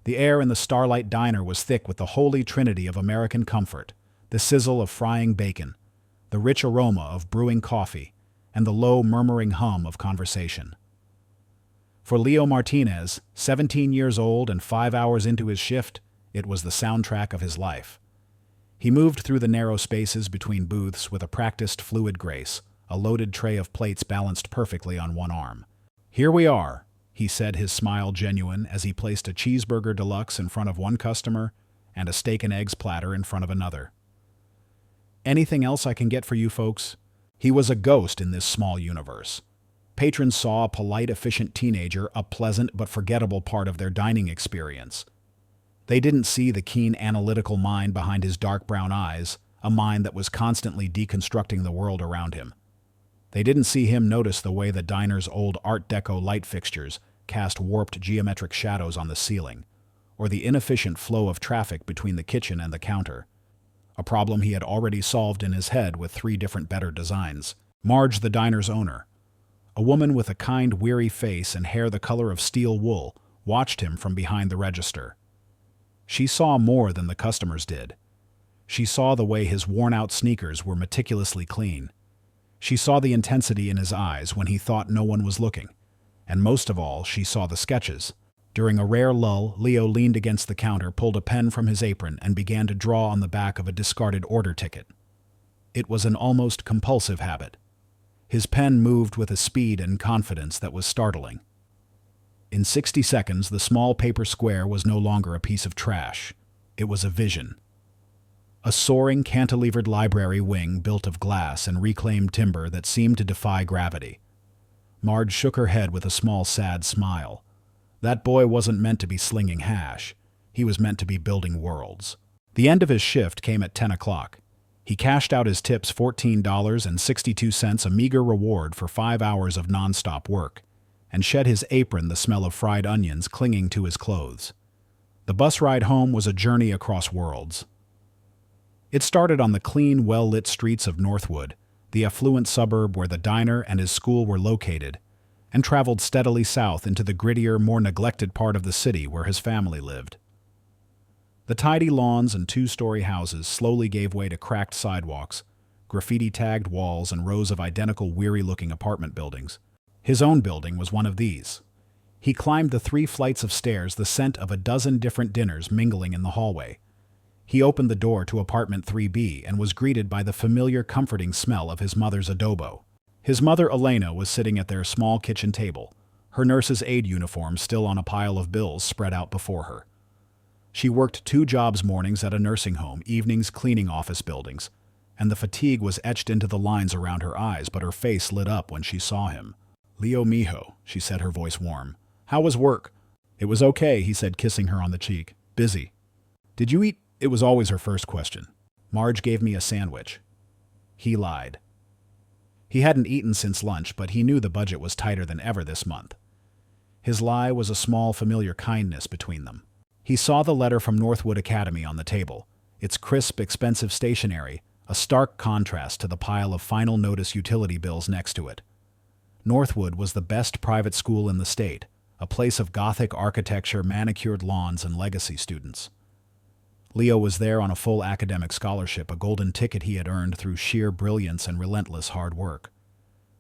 The air in the Starlight Diner was thick with the holy trinity of American comfort, the sizzle of frying bacon, the rich aroma of brewing coffee, and the low, murmuring hum of conversation. For Leo Martinez, 17 years old and 5 hours into his shift, it was the soundtrack of his life. He moved through the narrow spaces between booths with a practiced, fluid grace, a loaded tray of plates balanced perfectly on one arm. "Here we are," he said, his smile genuine as he placed a cheeseburger deluxe in front of one customer and a steak and eggs platter in front of another. "Anything else I can get for you folks?" He was a ghost in this small universe. Patrons saw a polite, efficient teenager, a pleasant but forgettable part of their dining experience. They didn't see the keen, analytical mind behind his dark brown eyes, a mind that was constantly deconstructing the world around him. They didn't see him notice the way the diner's old Art Deco light fixtures cast warped geometric shadows on the ceiling, or the inefficient flow of traffic between the kitchen and the counter, a problem he had already solved in his head with 3 different better designs. Marge, the diner's owner, a woman with a kind, weary face and hair the color of steel wool, watched him from behind the register. She saw more than the customers did. She saw the way his worn-out sneakers were meticulously clean. She saw the intensity in his eyes when he thought no one was looking. And most of all, she saw the sketches. During a rare lull, Leo leaned against the counter, pulled a pen from his apron, and began to draw on the back of a discarded order ticket. It was an almost compulsive habit. His pen moved with a speed and confidence that was startling. In 60 seconds, the small paper square was no longer a piece of trash. It was a vision. A soaring, cantilevered library wing built of glass and reclaimed timber that seemed to defy gravity. Marge shook her head with a small, sad smile. That boy wasn't meant to be slinging hash. He was meant to be building worlds. The end of his shift came at 10 o'clock. He cashed out his tips, $14.62, a meager reward for 5 hours of nonstop work, and shed his apron, the smell of fried onions clinging to his clothes. The bus ride home was a journey across worlds. It started on the clean, well-lit streets of Northwood, the affluent suburb where the diner and his school were located, and traveled steadily south into the grittier, more neglected part of the city where his family lived. The tidy lawns and 2-story houses slowly gave way to cracked sidewalks, graffiti-tagged walls, and rows of identical, weary-looking apartment buildings. His own building was one of these. He climbed the 3 flights of stairs, the scent of a dozen different dinners mingling in the hallway. He opened the door to apartment 3B and was greeted by the familiar, comforting smell of his mother's adobo. His mother, Elena, was sitting at their small kitchen table, her nurse's aide uniform still on a pile of bills spread out before her. She worked 2 jobs, mornings at a nursing home, evenings cleaning office buildings, and the fatigue was etched into the lines around her eyes, but her face lit up when she saw him. "Leo mijo," she said, her voice warm. "How was work?" "It was okay," he said, kissing her on the cheek. "Busy." "Did you eat?" It was always her first question. "Marge gave me a sandwich." He lied. He hadn't eaten since lunch, but he knew the budget was tighter than ever this month. His lie was a small, familiar kindness between them. He saw the letter from Northwood Academy on the table, its crisp, expensive stationery, a stark contrast to the pile of final notice utility bills next to it. Northwood was the best private school in the state, a place of Gothic architecture, manicured lawns, and legacy students. Leo was there on a full academic scholarship, a golden ticket he had earned through sheer brilliance and relentless hard work.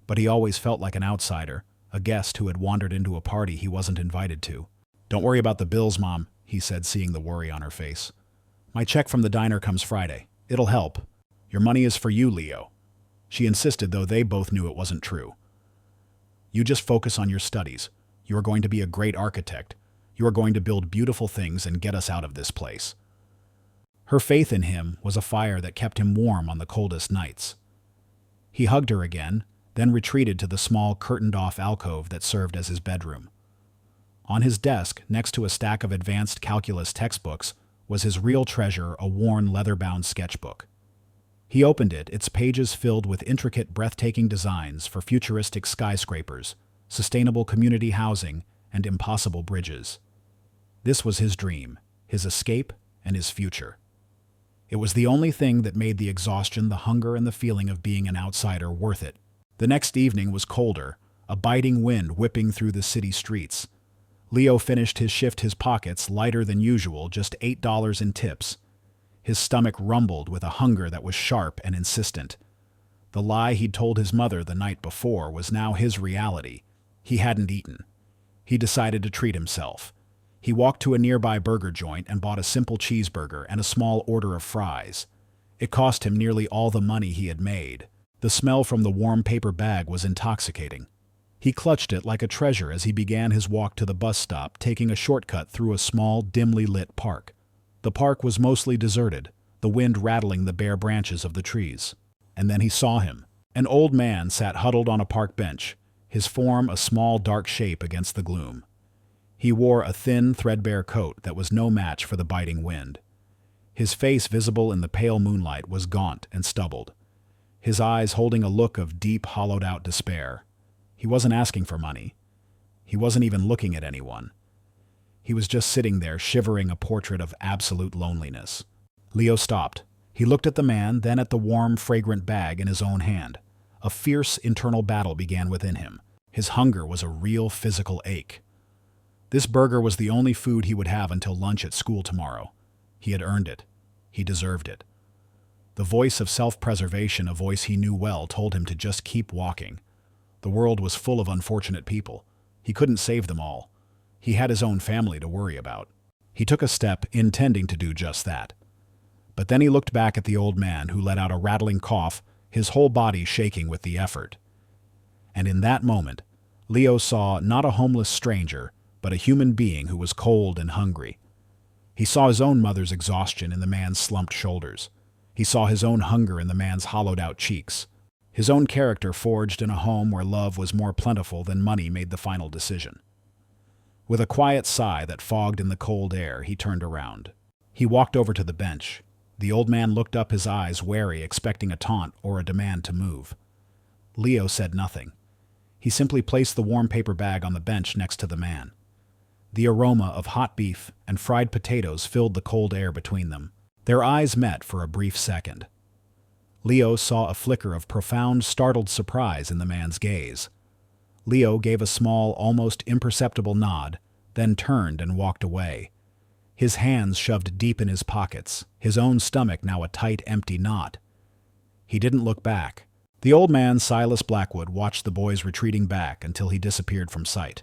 But he always felt like an outsider, a guest who had wandered into a party he wasn't invited to. "Don't worry about the bills, Mom," he said, seeing the worry on her face. "My check from the diner comes Friday. It'll help. Your money is for you, Leo." She insisted, though they both knew it wasn't true. "You just focus on your studies. You are going to be a great architect. You are going to build beautiful things and get us out of this place." Her faith in him was a fire that kept him warm on the coldest nights. He hugged her again, then retreated to the small, curtained-off alcove that served as his bedroom. On his desk, next to a stack of advanced calculus textbooks, was his real treasure, a worn, leather-bound sketchbook. He opened it, its pages filled with intricate, breathtaking designs for futuristic skyscrapers, sustainable community housing, and impossible bridges. This was his dream, his escape, and his future. It was the only thing that made the exhaustion, the hunger, and the feeling of being an outsider worth it. The next evening was colder, a biting wind whipping through the city streets. Leo finished his shift, his pockets lighter than usual, just $8 in tips. His stomach rumbled with a hunger that was sharp and insistent. The lie he'd told his mother the night before was now his reality. He hadn't eaten. He decided to treat himself. He walked to a nearby burger joint and bought a simple cheeseburger and a small order of fries. It cost him nearly all the money he had made. The smell from the warm paper bag was intoxicating. He clutched it like a treasure as he began his walk to the bus stop, taking a shortcut through a small, dimly lit park. The park was mostly deserted, the wind rattling the bare branches of the trees. And then he saw him. An old man sat huddled on a park bench, his form a small dark shape against the gloom. He wore a thin, threadbare coat that was no match for the biting wind. His face, visible in the pale moonlight, was gaunt and stubbled, his eyes holding a look of deep, hollowed-out despair. He wasn't asking for money. He wasn't even looking at anyone. He was just sitting there, shivering, a portrait of absolute loneliness. Leo stopped. He looked at the man, then at the warm, fragrant bag in his own hand. A fierce internal battle began within him. His hunger was a real physical ache. This burger was the only food he would have until lunch at school tomorrow. He had earned it. He deserved it. The voice of self-preservation, a voice he knew well, told him to just keep walking. The world was full of unfortunate people. He couldn't save them all. He had his own family to worry about. He took a step, intending to do just that. But then he looked back at the old man, who let out a rattling cough, his whole body shaking with the effort. And in that moment, Leo saw not a homeless stranger, but a human being who was cold and hungry. He saw his own mother's exhaustion in the man's slumped shoulders. He saw his own hunger in the man's hollowed-out cheeks. His own character forged in a home where love was more plentiful than money made the final decision. With a quiet sigh that fogged in the cold air, he turned around. He walked over to the bench. The old man looked up, his eyes wary, expecting a taunt or a demand to move. Leo said nothing. He simply placed the warm paper bag on the bench next to the man. The aroma of hot beef and fried potatoes filled the cold air between them. Their eyes met for a brief second. Leo saw a flicker of profound, startled surprise in the man's gaze. Leo gave a small, almost imperceptible nod, then turned and walked away. His hands shoved deep in his pockets, his own stomach now a tight, empty knot. He didn't look back. The old man, Silas Blackwood, watched the boys retreating back until he disappeared from sight.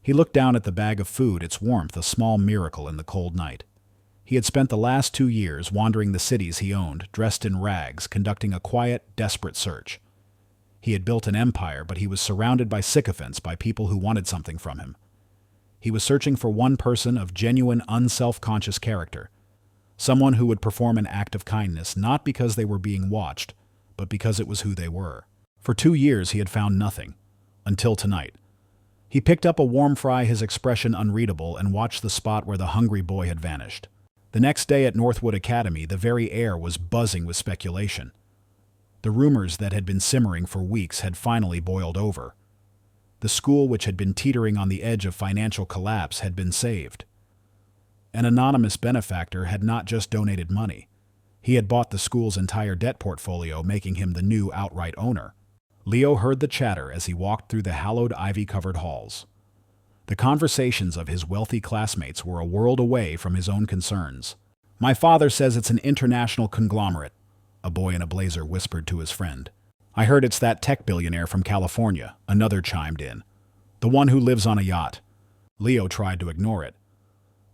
He looked down at the bag of food, its warmth a small miracle in the cold night. He had spent the last 2 years wandering the cities he owned, dressed in rags, conducting a quiet, desperate search. He had built an empire, but he was surrounded by sycophants, by people who wanted something from him. He was searching for one person of genuine, unself-conscious character, someone who would perform an act of kindness, not because they were being watched, but because it was who they were. For 2 years he had found nothing, until tonight. He picked up a warm fry, his expression unreadable, and watched the spot where the hungry boy had vanished. The next day at Northwood Academy, the very air was buzzing with speculation. The rumors that had been simmering for weeks had finally boiled over. The school, which had been teetering on the edge of financial collapse, had been saved. An anonymous benefactor had not just donated money. He had bought the school's entire debt portfolio, making him the new outright owner. Leo heard the chatter as he walked through the hallowed, ivy-covered halls. The conversations of his wealthy classmates were a world away from his own concerns. "My father says it's an international conglomerate," a boy in a blazer whispered to his friend. "I heard it's that tech billionaire from California," another chimed in. "The one who lives on a yacht." Leo tried to ignore it.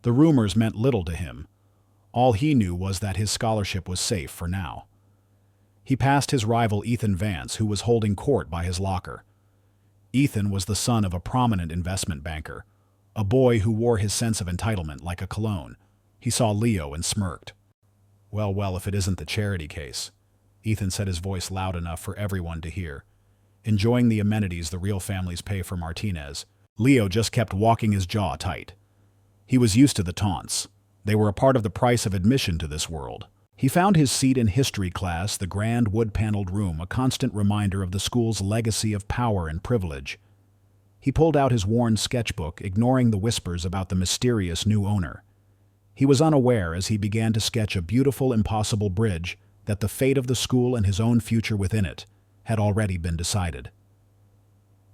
The rumors meant little to him. All he knew was that his scholarship was safe for now. He passed his rival Ethan Vance, who was holding court by his locker. Ethan was the son of a prominent investment banker, a boy who wore his sense of entitlement like a cologne. He saw Leo and smirked. Well, if it isn't the charity case," Ethan said, his voice loud enough for everyone to hear. "Enjoying the amenities the real families pay for Martinez." Leo just kept walking, his jaw tight. He was used to the taunts. They were a part of the price of admission to this world. He found his seat in history class, the grand wood-paneled room, a constant reminder of the school's legacy of power and privilege. He pulled out his worn sketchbook, ignoring the whispers about the mysterious new owner. He was unaware, as he began to sketch a beautiful, impossible bridge, that the fate of the school and his own future within it had already been decided.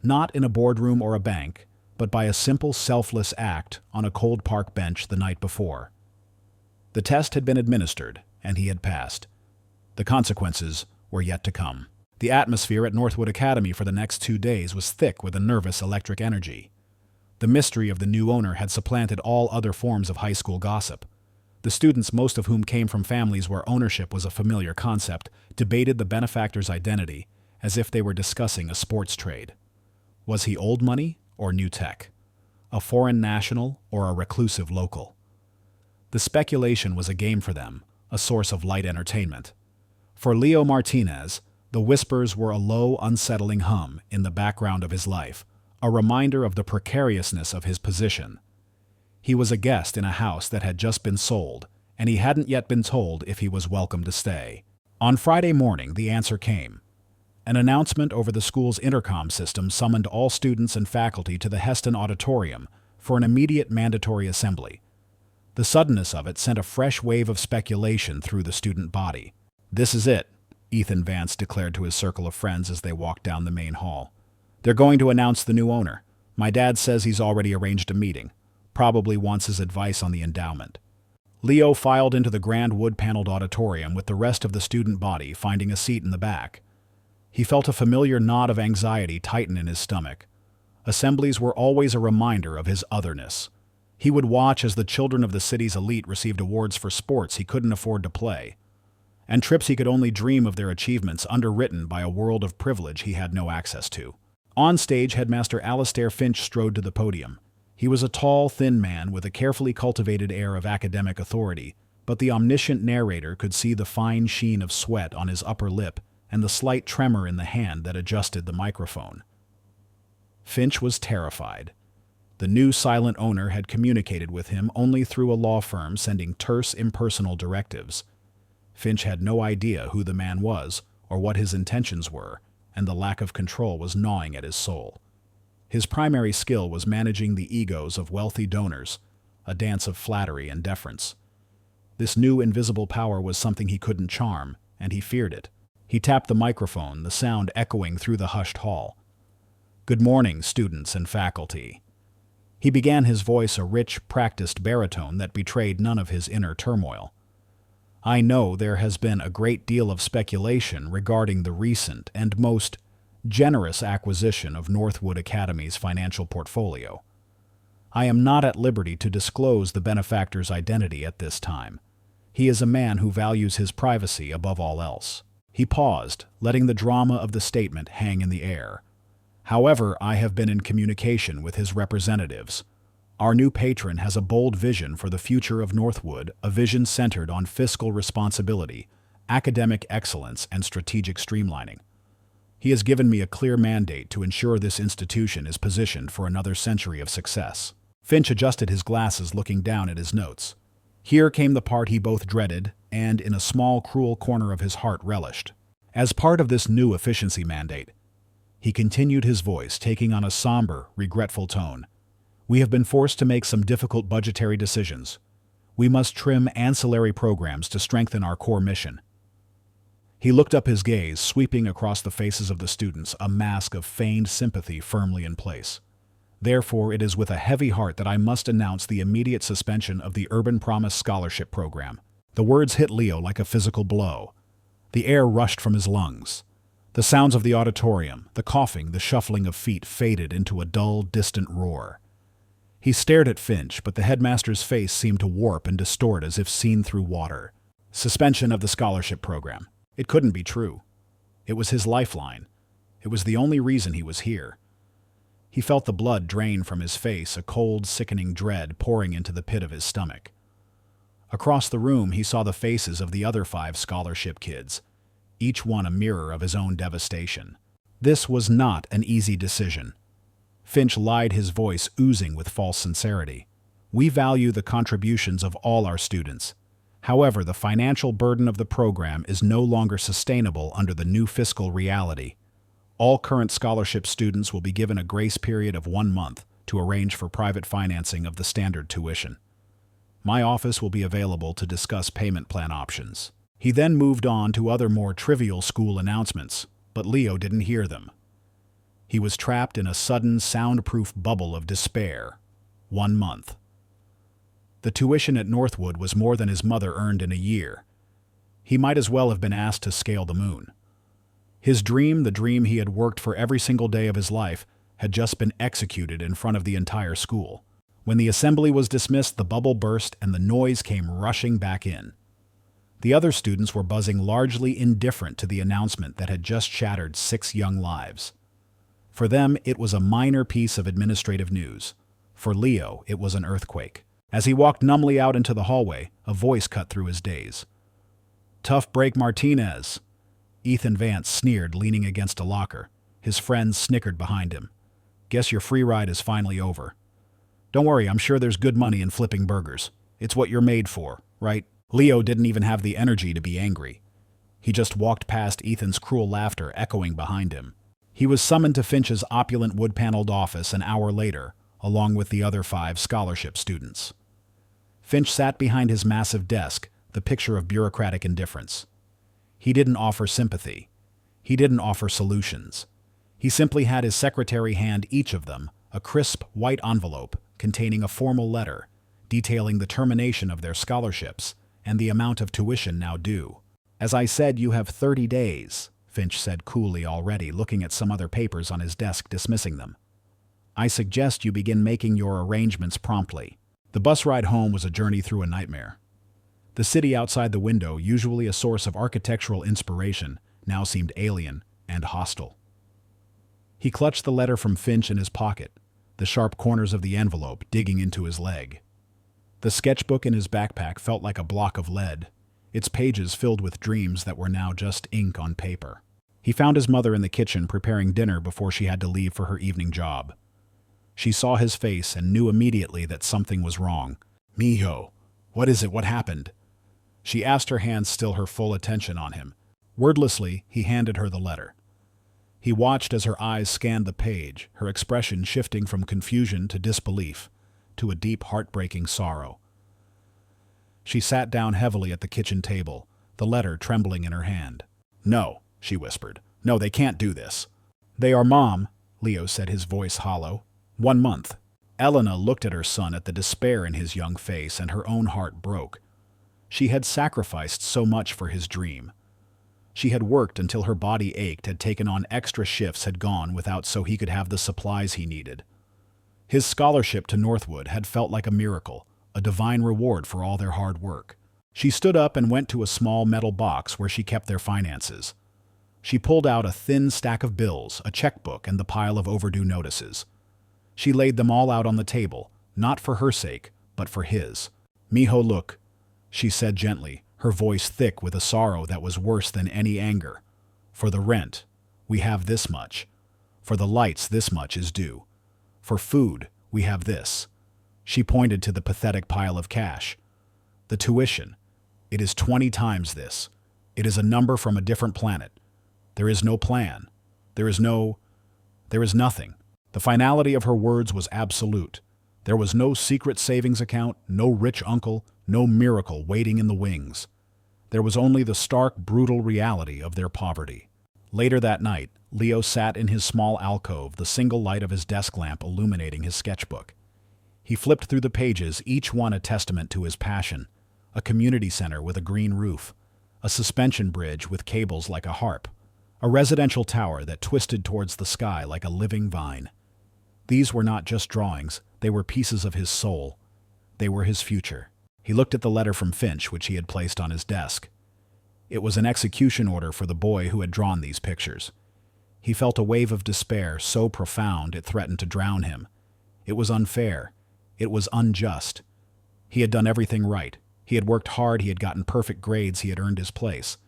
Not in a boardroom or a bank, but by a simple, selfless act on a cold park bench the night before. The test had been administered, and he had passed. The consequences were yet to come. The atmosphere at Northwood Academy for the next 2 days was thick with a nervous electric energy. The mystery of the new owner had supplanted all other forms of high school gossip. The students, most of whom came from families where ownership was a familiar concept, debated the benefactor's identity as if they were discussing a sports trade. Was he old money or new tech? A foreign national or a reclusive local? The speculation was a game for them, a source of light entertainment. For Leo Martinez, the whispers were a low, unsettling hum in the background of his life, a reminder of the precariousness of his position. He was a guest in a house that had just been sold, and he hadn't yet been told if he was welcome to stay. On Friday morning, the answer came. An announcement over the school's intercom system summoned all students and faculty to the Heston auditorium for an immediate mandatory assembly. The suddenness of it sent a fresh wave of speculation through the student body. "This is it," Ethan Vance declared to his circle of friends as they walked down the main hall. "They're going to announce the new owner. My dad says he's already arranged a meeting. Probably wants his advice on the endowment." Leo filed into the grand wood-paneled auditorium with the rest of the student body, finding a seat in the back. He felt a familiar knot of anxiety tighten in his stomach. Assemblies were always a reminder of his otherness. He would watch as the children of the city's elite received awards for sports he couldn't afford to play, and trips he could only dream of their achievements underwritten by a world of privilege he had no access to. On stage, Headmaster Alastair Finch strode to the podium. He was a tall, thin man with a carefully cultivated air of academic authority, but the omniscient narrator could see the fine sheen of sweat on his upper lip and the slight tremor in the hand that adjusted the microphone. Finch was terrified. The new silent owner had communicated with him only through a law firm sending terse, impersonal directives. Finch had no idea who the man was or what his intentions were, and the lack of control was gnawing at his soul. His primary skill was managing the egos of wealthy donors, a dance of flattery and deference. This new invisible power was something he couldn't charm, and he feared it. He tapped the microphone, the sound echoing through the hushed hall. "Good morning, students and faculty." He began, his voice a rich, practiced baritone that betrayed none of his inner turmoil. "I know there has been a great deal of speculation regarding the recent and most generous acquisition of Northwood Academy's financial portfolio. I am not at liberty to disclose the benefactor's identity at this time. He is a man who values his privacy above all else." He paused, letting the drama of the statement hang in the air. "However, I have been in communication with his representatives. Our new patron has a bold vision for the future of Northwood, a vision centered on fiscal responsibility, academic excellence, and strategic streamlining. He has given me a clear mandate to ensure this institution is positioned for another century of success." Finch adjusted his glasses, looking down at his notes. Here came the part he both dreaded and, in a small, cruel corner of his heart, relished. As part of this new efficiency mandate, he continued, his voice taking on a somber, regretful tone, "We have been forced to make some difficult budgetary decisions. We must trim ancillary programs to strengthen our core mission." He looked up, his gaze sweeping across the faces of the students, a mask of feigned sympathy firmly in place. "Therefore, it is with a heavy heart that I must announce the immediate suspension of the Urban Promise Scholarship Program." The words hit Leo like a physical blow. The air rushed from his lungs. The sounds of the auditorium, the coughing, the shuffling of feet faded into a dull, distant roar. He stared at Finch, but the headmaster's face seemed to warp and distort as if seen through water. Suspension of the scholarship program. It couldn't be true. It was his lifeline. It was the only reason he was here. He felt the blood drain from his face, a cold, sickening dread pouring into the pit of his stomach. Across the room, he saw the faces of the other 5 scholarship kids, each one a mirror of his own devastation. This was not an easy decision. Finch lied, his voice oozing with false sincerity. "We value the contributions of all our students. However, the financial burden of the program is no longer sustainable under the new fiscal reality. All current scholarship students will be given a grace period of 1 month to arrange for private financing of the standard tuition. My office will be available to discuss payment plan options." He then moved on to other more trivial school announcements, but Leo didn't hear them. He was trapped in a sudden, soundproof bubble of despair. 1 month. The tuition at Northwood was more than his mother earned in a year. He might as well have been asked to scale the moon. His dream, the dream he had worked for every single day of his life, had just been executed in front of the entire school. When the assembly was dismissed, the bubble burst and the noise came rushing back in. The other students were buzzing, largely indifferent to the announcement that had just shattered 6 young lives. For them, it was a minor piece of administrative news. For Leo, it was an earthquake. As he walked numbly out into the hallway, a voice cut through his daze. "Tough break, Martinez." Ethan Vance sneered, leaning against a locker. His friends snickered behind him. "Guess your free ride is finally over. Don't worry, I'm sure there's good money in flipping burgers. It's what you're made for, right?" Leo didn't even have the energy to be angry. He just walked past Ethan's cruel laughter echoing behind him. He was summoned to Finch's opulent wood-paneled office an hour later, along with the other 5 scholarship students. Finch sat behind his massive desk, the picture of bureaucratic indifference. He didn't offer sympathy. He didn't offer solutions. He simply had his secretary hand each of them a crisp white envelope containing a formal letter detailing the termination of their scholarships and the amount of tuition now due. "As I said, you have 30 days, Finch said coolly, already looking at some other papers on his desk, dismissing them. "I suggest you begin making your arrangements promptly." The bus ride home was a journey through a nightmare. The city outside the window, usually a source of architectural inspiration, now seemed alien and hostile. He clutched the letter from Finch in his pocket, the sharp corners of the envelope digging into his leg. The sketchbook in his backpack felt like a block of lead, its pages filled with dreams that were now just ink on paper. He found his mother in the kitchen preparing dinner before she had to leave for her evening job. She saw his face and knew immediately that something was wrong. "Mijo, what is it? What happened?" She asked, her hands still her full attention on him. Wordlessly, he handed her the letter. He watched as her eyes scanned the page, her expression shifting from confusion to disbelief, to a deep, heartbreaking sorrow. She sat down heavily at the kitchen table, the letter trembling in her hand. "No," she whispered. "No, they can't do this." "They are, Mom," Leo said, his voice hollow. 1 month. Elena looked at her son, at the despair in his young face, and her own heart broke. She had sacrificed so much for his dream. She had worked until her body ached, had taken on extra shifts, had gone without so he could have the supplies he needed. His scholarship to Northwood had felt like a miracle, a divine reward for all their hard work. She stood up and went to a small metal box where she kept their finances. She pulled out a thin stack of bills, a checkbook, and the pile of overdue notices. She laid them all out on the table, not for her sake, but for his. "Mijo, look," she said gently, her voice thick with a sorrow that was worse than any anger. "For the rent, we have this much. For the lights, this much is due. For food, we have this." She pointed to the pathetic pile of cash. "The tuition, it is 20 times this. It is a number from a different planet. There is no plan. There is nothing." The finality of her words was absolute. There was no secret savings account, no rich uncle, no miracle waiting in the wings. There was only the stark, brutal reality of their poverty. Later that night, Leo sat in his small alcove, the single light of his desk lamp illuminating his sketchbook. He flipped through the pages, each one a testament to his passion. A community center with a green roof, a suspension bridge with cables like a harp, a residential tower that twisted towards the sky like a living vine. These were not just drawings, they were pieces of his soul. They were his future. He looked at the letter from Finch, which he had placed on his desk. It was an execution order for the boy who had drawn these pictures. He felt a wave of despair so profound it threatened to drown him. It was unfair. It was unjust. He had done everything right. He had worked hard, he had gotten perfect grades, he had earned his place.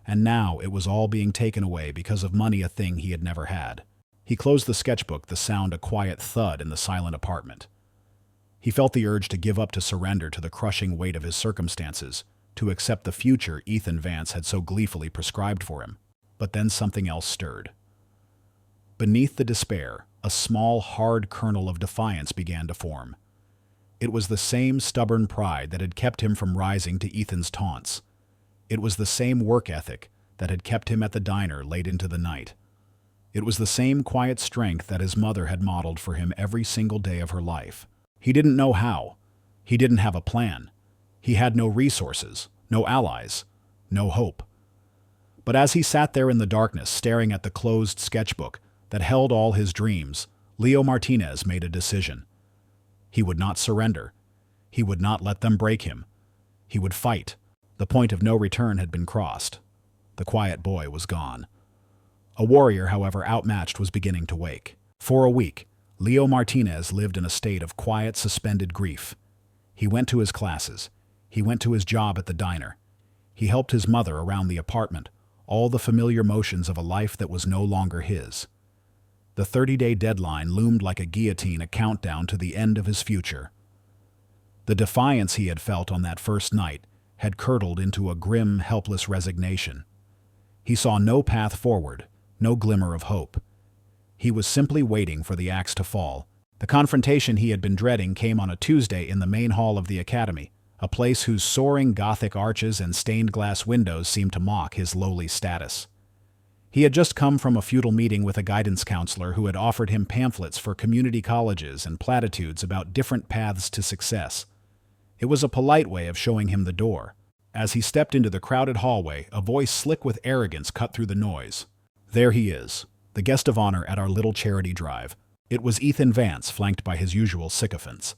And now it was all being taken away because of money, a thing he had never had. He closed the sketchbook, the sound a quiet thud in the silent apartment. He felt the urge to give up, to surrender to the crushing weight of his circumstances, to accept the future Ethan Vance had so gleefully prescribed for him. But then something else stirred. Beneath the despair, a small, hard kernel of defiance began to form. It was the same stubborn pride that had kept him from rising to Ethan's taunts. It was the same work ethic that had kept him at the diner late into the night. It was the same quiet strength that his mother had modeled for him every single day of her life. He didn't know how. He didn't have a plan. He had no resources, no allies, no hope. But as he sat there in the darkness staring at the closed sketchbook that held all his dreams, Leo Martinez made a decision. He would not surrender. He would not let them break him. He would fight. The point of no return had been crossed. The quiet boy was gone. A warrior, however outmatched, was beginning to wake. For a week, Leo Martinez lived in a state of quiet, suspended grief. He went to his classes. He went to his job at the diner. He helped his mother around the apartment, all the familiar motions of a life that was no longer his. The 30-day deadline loomed like a guillotine, a countdown to the end of his future. The defiance he had felt on that first night had curdled into a grim, helpless resignation. He saw no path forward, no glimmer of hope. He was simply waiting for the axe to fall. The confrontation he had been dreading came on a Tuesday in the main hall of the academy, a place whose soaring Gothic arches and stained glass windows seemed to mock his lowly status. He had just come from a futile meeting with a guidance counselor who had offered him pamphlets for community colleges and platitudes about different paths to success. It was a polite way of showing him the door. As he stepped into the crowded hallway, a voice slick with arrogance cut through the noise. There he is, the guest of honor at our little charity drive. It was Ethan Vance, flanked by his usual sycophants.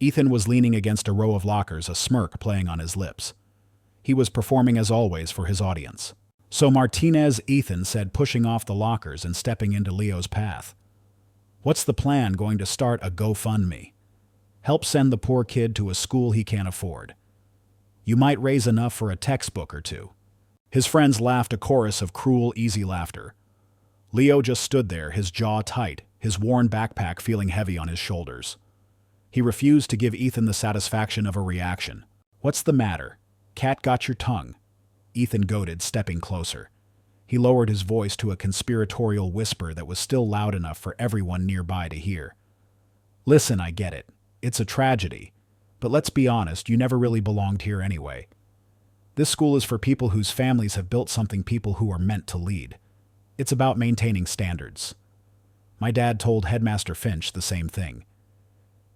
Ethan was leaning against a row of lockers, a smirk playing on his lips. He was performing as always for his audience. "So Martinez," Ethan said, pushing off the lockers and stepping into Leo's path. "What's the plan? Going to start a GoFundMe? Help send the poor kid to a school he can't afford. You might raise enough for a textbook or two." His friends laughed, a chorus of cruel, easy laughter. Leo just stood there, his jaw tight, his worn backpack feeling heavy on his shoulders. He refused to give Ethan the satisfaction of a reaction. "What's the matter? Cat got your tongue?" Ethan goaded, stepping closer. He lowered his voice to a conspiratorial whisper that was still loud enough for everyone nearby to hear. "Listen, I get it. It's a tragedy. But let's be honest, you never really belonged here anyway. This school is for people whose families have built something, people who are meant to lead. It's about maintaining standards. My dad told Headmaster Finch the same thing.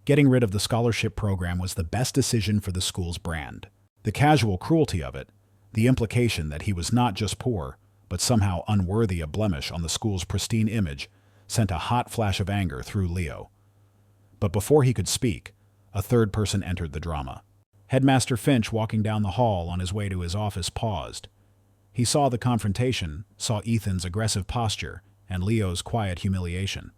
Getting rid of the scholarship program was the best decision for the school's brand. The casual cruelty of it, the implication that he was not just poor, but somehow unworthy, a blemish on the school's pristine image, sent a hot flash of anger through Leo. But before he could speak, a third person entered the drama. Headmaster Finch, walking down the hall on his way to his office, paused. He saw the confrontation, saw Ethan's aggressive posture, and Leo's quiet humiliation.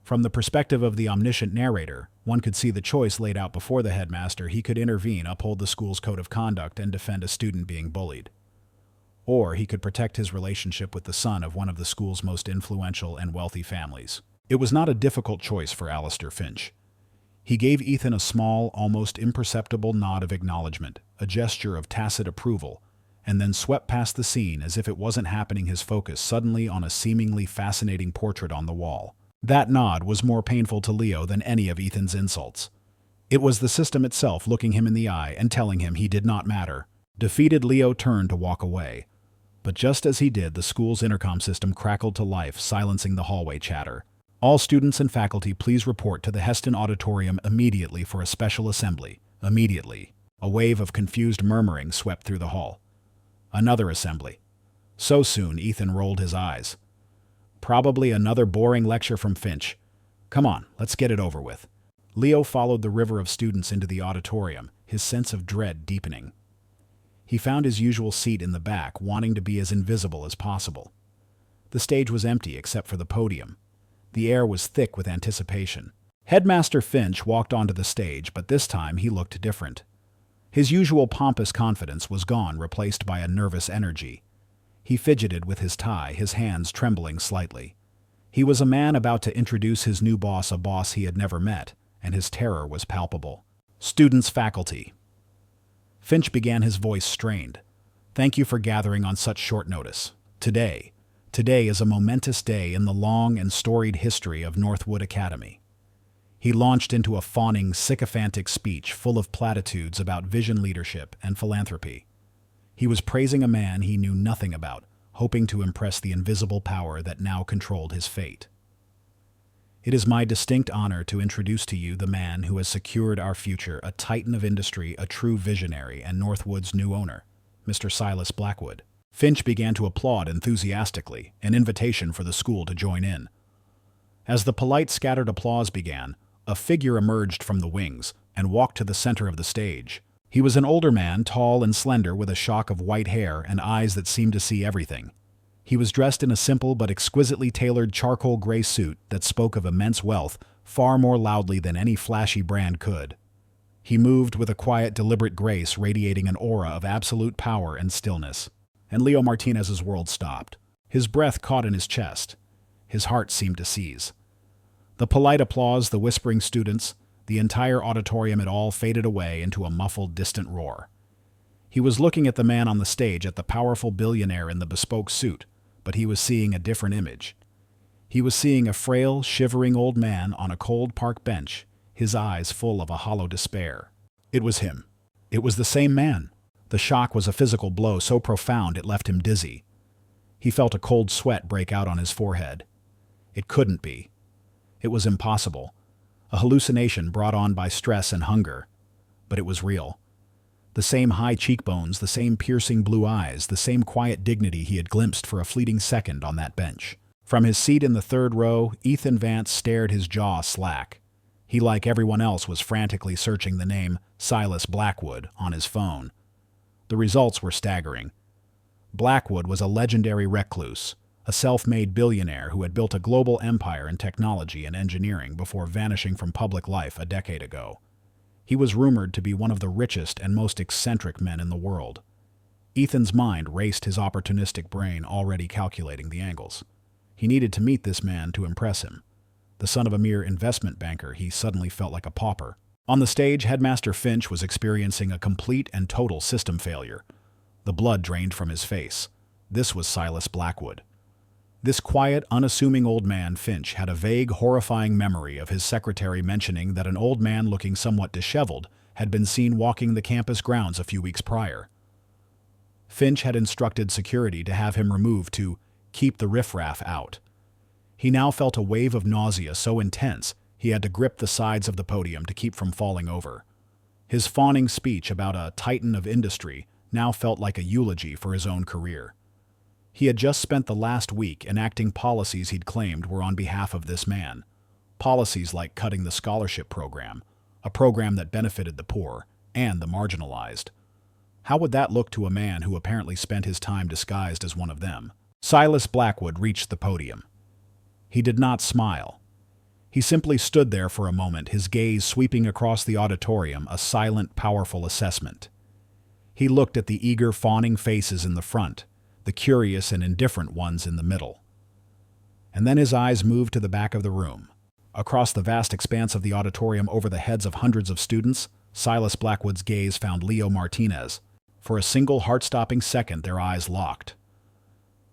From the perspective of the omniscient narrator, one could see the choice laid out before the headmaster. He could intervene, uphold the school's code of conduct, and defend a student being bullied. Or he could protect his relationship with the son of one of the school's most influential and wealthy families. It was not a difficult choice for Alistair Finch. He gave Ethan a small, almost imperceptible nod of acknowledgement, a gesture of tacit approval, and then swept past the scene as if it wasn't happening, his focus suddenly on a seemingly fascinating portrait on the wall. That nod was more painful to Leo than any of Ethan's insults. It was the system itself looking him in the eye and telling him he did not matter. Defeated, Leo turned to walk away. But just as he did, the school's intercom system crackled to life, silencing the hallway chatter. "All students and faculty, please report to the Heston Auditorium immediately for a special assembly. Immediately." A wave of confused murmuring swept through the hall. Another assembly. So soon, Ethan rolled his eyes. Probably another boring lecture from Finch. Come on, let's get it over with. Leo followed the river of students into the auditorium, his sense of dread deepening. He found his usual seat in the back, wanting to be as invisible as possible. The stage was empty except for the podium. The air was thick with anticipation. Headmaster Finch walked onto the stage, but this time he looked different. His usual pompous confidence was gone, replaced by a nervous energy. He fidgeted with his tie, his hands trembling slightly. He was a man about to introduce his new boss, a boss he had never met, and his terror was palpable. "Students, faculty." Finch began, his voice strained. "Thank you for gathering on such short notice. Today is a momentous day in the long and storied history of Northwood Academy." He launched into a fawning, sycophantic speech full of platitudes about vision, leadership, and philanthropy. He was praising a man he knew nothing about, hoping to impress the invisible power that now controlled his fate. It is my distinct honor to introduce to you the man who has secured our future, a titan of industry, a true visionary, and Northwood's new owner, Mr. Silas Blackwood. Finch began to applaud enthusiastically, an invitation for the school to join in. As the polite scattered applause began, a figure emerged from the wings and walked to the center of the stage. He was an older man, tall and slender, with a shock of white hair and eyes that seemed to see everything. He was dressed in a simple but exquisitely tailored charcoal gray suit that spoke of immense wealth far more loudly than any flashy brand could. He moved with a quiet, deliberate grace, radiating an aura of absolute power and stillness. And Leo Martinez's world stopped. His breath caught in his chest. His heart seemed to seize. The polite applause, the whispering students, the entire auditorium, it all faded away into a muffled, distant roar. He was looking at the man on the stage, at the powerful billionaire in the bespoke suit, but he was seeing a different image. He was seeing a frail, shivering old man on a cold park bench, his eyes full of a hollow despair. It was him. It was the same man. The shock was a physical blow so profound it left him dizzy. He felt a cold sweat break out on his forehead. It couldn't be. It was impossible. A hallucination brought on by stress and hunger. But it was real. The same high cheekbones, the same piercing blue eyes, the same quiet dignity he had glimpsed for a fleeting second on that bench. From his seat in the third row, Ethan Vance stared, his jaw slack. He, like everyone else, was frantically searching the name Silas Blackwood on his phone. The results were staggering. Blackwood was a legendary recluse, a self-made billionaire who had built a global empire in technology and engineering before vanishing from public life a decade ago. He was rumored to be one of the richest and most eccentric men in the world. Ethan's mind raced, his opportunistic brain already calculating the angles. He needed to meet this man to impress him. The son of a mere investment banker, he suddenly felt like a pauper. On the stage, Headmaster Finch was experiencing a complete and total system failure. The blood drained from his face. This was Silas Blackwood. This quiet, unassuming old man, Finch, had a vague, horrifying memory of his secretary mentioning that an old man looking somewhat disheveled had been seen walking the campus grounds a few weeks prior. Finch had instructed security to have him removed to keep the riffraff out. He now felt a wave of nausea so intense he had to grip the sides of the podium to keep from falling over. His fawning speech about a titan of industry now felt like a eulogy for his own career. He had just spent the last week enacting policies he'd claimed were on behalf of this man. Policies like cutting the scholarship program, a program that benefited the poor and the marginalized. How would that look to a man who apparently spent his time disguised as one of them? Silas Blackwood reached the podium. He did not smile. He simply stood there for a moment, his gaze sweeping across the auditorium, a silent, powerful assessment. He looked at the eager, fawning faces in the front, the curious and indifferent ones in the middle. And then his eyes moved to the back of the room. Across the vast expanse of the auditorium, over the heads of hundreds of students, Silas Blackwood's gaze found Leo Martinez. For a single heart-stopping second, their eyes locked.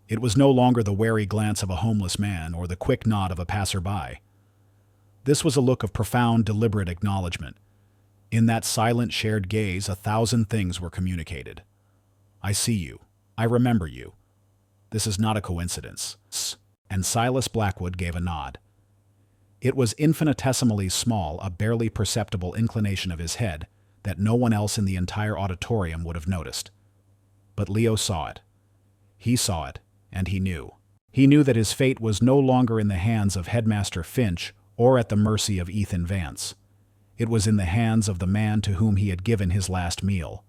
It was no longer the wary glance of a homeless man or the quick nod of a passerby. This was a look of profound, deliberate acknowledgement. In that silent, shared gaze, 1,000 things were communicated. I see you. I remember you. This is not a coincidence. And Silas Blackwood gave a nod. It was infinitesimally small, a barely perceptible inclination of his head that no one else in the entire auditorium would have noticed. But Leo saw it. He saw it, and he knew. He knew that his fate was no longer in the hands of Headmaster Finch or at the mercy of Ethan Vance. It was in the hands of the man to whom he had given his last meal.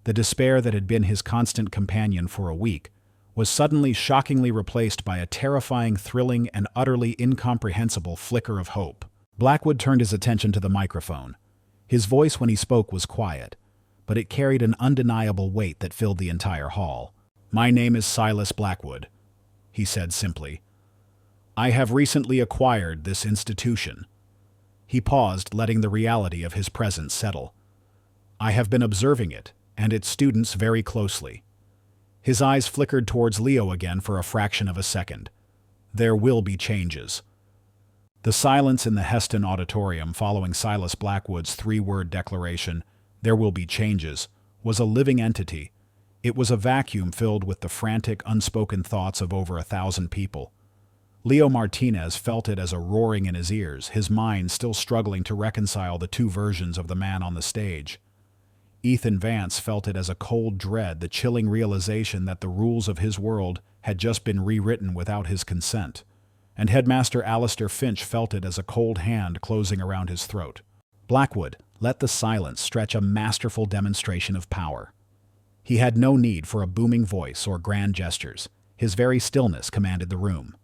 The despair that had been his constant companion for a week was suddenly shockingly replaced by a terrifying, thrilling, and utterly incomprehensible flicker of hope. Blackwood turned his attention to the microphone. His voice when he spoke was quiet, but it carried an undeniable weight that filled the entire hall. "My name is Silas Blackwood," he said simply. "I have recently acquired this institution." He paused, letting the reality of his presence settle. "I have been observing it and its students very closely." His eyes flickered towards Leo again for a fraction of a second. "There will be changes." The silence in the Heston auditorium following Silas Blackwood's three-word declaration, "There will be changes," was a living entity. It was a vacuum filled with the frantic, unspoken thoughts of over 1,000 people. Leo Martinez felt it as a roaring in his ears, his mind still struggling to reconcile the two versions of the man on the stage. Ethan Vance felt it as a cold dread, the chilling realization that the rules of his world had just been rewritten without his consent. And Headmaster Alistair Finch felt it as a cold hand closing around his throat. Blackwood let the silence stretch a masterful demonstration of power. He had no need for a booming voice or grand gestures. His very stillness commanded the room.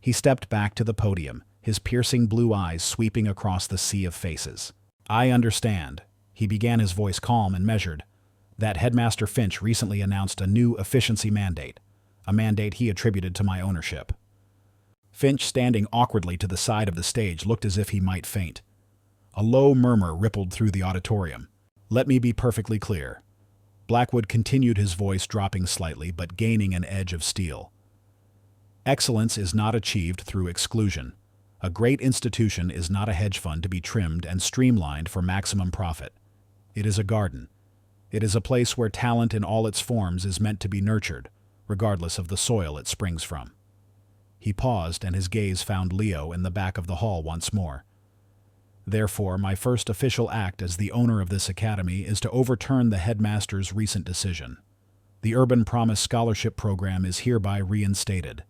He stepped back to the podium, his piercing blue eyes sweeping across the sea of faces. "I understand," he began, his voice calm and measured, "that Headmaster Finch recently announced a new efficiency mandate, a mandate he attributed to my ownership." Finch, standing awkwardly to the side of the stage, looked as if he might faint. A low murmur rippled through the auditorium. "Let me be perfectly clear." Blackwood continued, his voice dropping slightly but gaining an edge of steel. "Excellence is not achieved through exclusion. A great institution is not a hedge fund to be trimmed and streamlined for maximum profit. It is a garden. It is a place where talent in all its forms is meant to be nurtured, regardless of the soil it springs from." He paused, and his gaze found Leo in the back of the hall once more. "Therefore, my first official act as the owner of this academy is to overturn the headmaster's recent decision. The Urban Promise Scholarship Program is hereby reinstated,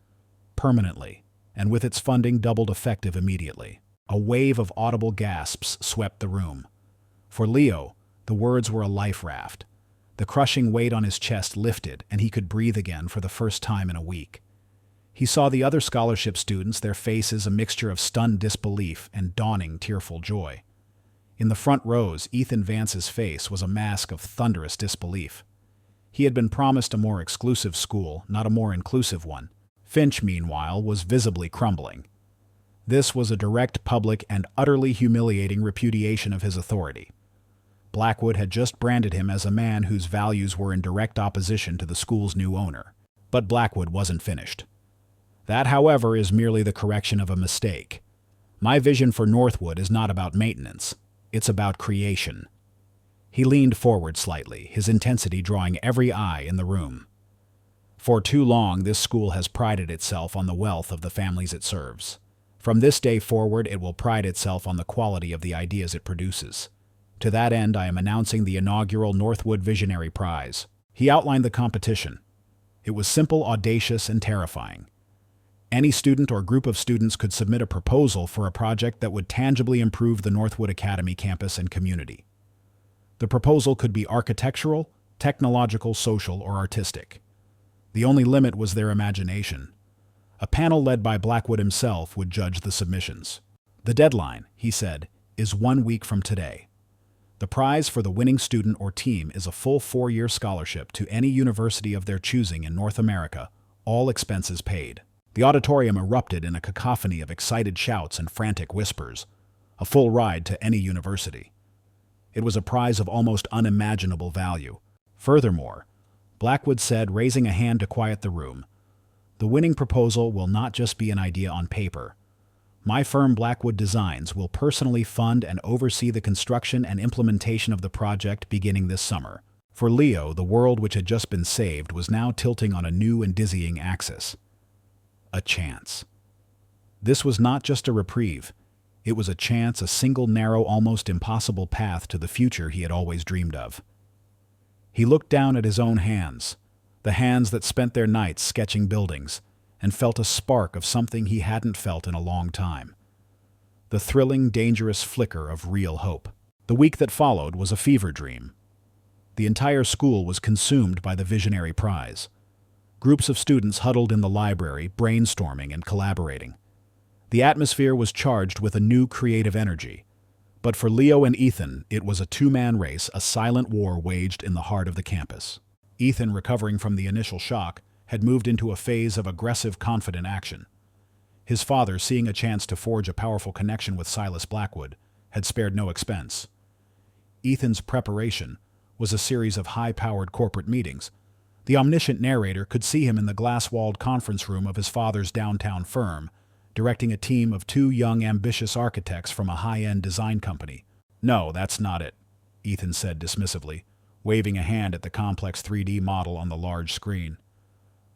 permanently, and with its funding doubled effective immediately." A wave of audible gasps swept the room. For Leo, the words were a life raft. The crushing weight on his chest lifted, and he could breathe again for the first time in a week. He saw the other scholarship students, their faces a mixture of stunned disbelief and dawning tearful joy. In the front rows, Ethan Vance's face was a mask of thunderous disbelief. He had been promised a more exclusive school, not a more inclusive one. Finch, meanwhile, was visibly crumbling. This was a direct, public, and utterly humiliating repudiation of his authority. Blackwood had just branded him as a man whose values were in direct opposition to the school's new owner. But Blackwood wasn't finished. "That, however, is merely the correction of a mistake. My vision for Northwood is not about maintenance. It's about creation." He leaned forward slightly, his intensity drawing every eye in the room. "For too long, this school has prided itself on the wealth of the families it serves. From this day forward, it will pride itself on the quality of the ideas it produces. To that end, I am announcing the inaugural Northwood Visionary Prize." He outlined the competition. It was simple, audacious, and terrifying. Any student or group of students could submit a proposal for a project that would tangibly improve the Northwood Academy campus and community. The proposal could be architectural, technological, social, or artistic. The only limit was their imagination. A panel led by Blackwood himself would judge the submissions. "The deadline," he said, "is 1 week from today. The prize for the winning student or team is a full 4-year scholarship to any university of their choosing in North America, all expenses paid." The auditorium erupted in a cacophony of excited shouts and frantic whispers. A full ride to any university. It was a prize of almost unimaginable value. Furthermore, Blackwood said, raising a hand to quiet the room, "The winning proposal will not just be an idea on paper. My firm, Blackwood Designs, will personally fund and oversee the construction and implementation of the project beginning this summer." For Leo, the world which had just been saved was now tilting on a new and dizzying axis. A chance. This was not just a reprieve. It was a chance, a single, narrow, almost impossible path to the future he had always dreamed of. He looked down at his own hands, the hands that spent their nights sketching buildings, and felt a spark of something he hadn't felt in a long time. The thrilling, dangerous flicker of real hope. The week that followed was a fever dream. The entire school was consumed by the Visionary Prize. Groups of students huddled in the library, brainstorming and collaborating. The atmosphere was charged with a new creative energy. But for Leo and Ethan, it was a two-man race, a silent war waged in the heart of the campus. Ethan, recovering from the initial shock, had moved into a phase of aggressive, confident action. His father, seeing a chance to forge a powerful connection with Silas Blackwood, had spared no expense. Ethan's preparation was a series of high-powered corporate meetings. The omniscient narrator could see him in the glass-walled conference room of his father's downtown firm, directing a team of 2 young, ambitious architects from a high-end design company. "No, that's not it," Ethan said dismissively. waving a hand at the complex 3D model on the large screen.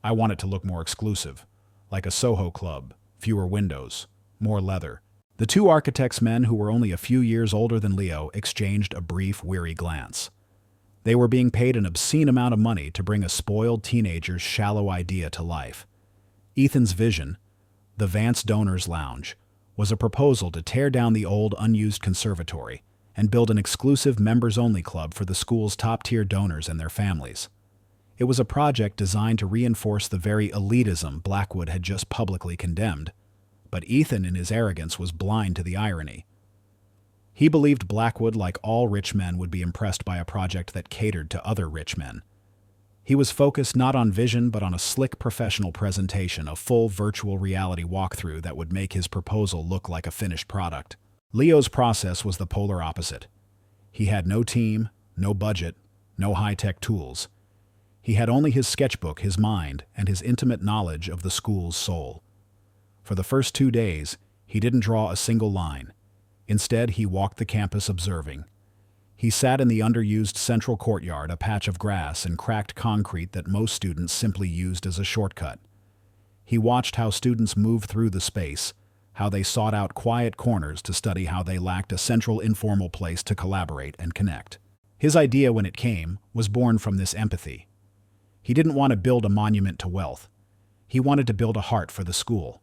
"I want it to look more exclusive, like a Soho club, fewer windows, more leather." The two architects' men, who were only a few years older than Leo, exchanged a brief, weary glance. They were being paid an obscene amount of money to bring a spoiled teenager's shallow idea to life. Ethan's vision, the Vance Donors Lounge, was a proposal to tear down the old, unused conservatory and build an exclusive members-only club for the school's top-tier donors and their families. It was a project designed to reinforce the very elitism Blackwood had just publicly condemned, but Ethan, in his arrogance, was blind to the irony. He believed Blackwood, like all rich men, would be impressed by a project that catered to other rich men. He was focused not on vision, but on a slick professional presentation, a full virtual reality walkthrough that would make his proposal look like a finished product. Leo's process was the polar opposite. He had no team, no budget, no high-tech tools. He had only his sketchbook, his mind, and his intimate knowledge of the school's soul. For the first 2 days, he didn't draw a single line. Instead, he walked the campus observing. He sat in the underused central courtyard, a patch of grass and cracked concrete that most students simply used as a shortcut. He watched how students moved through the space, how they sought out quiet corners to study, how they lacked a central informal place to collaborate and connect. His idea, when it came, was born from this empathy. He didn't want to build a monument to wealth. He wanted to build a heart for the school.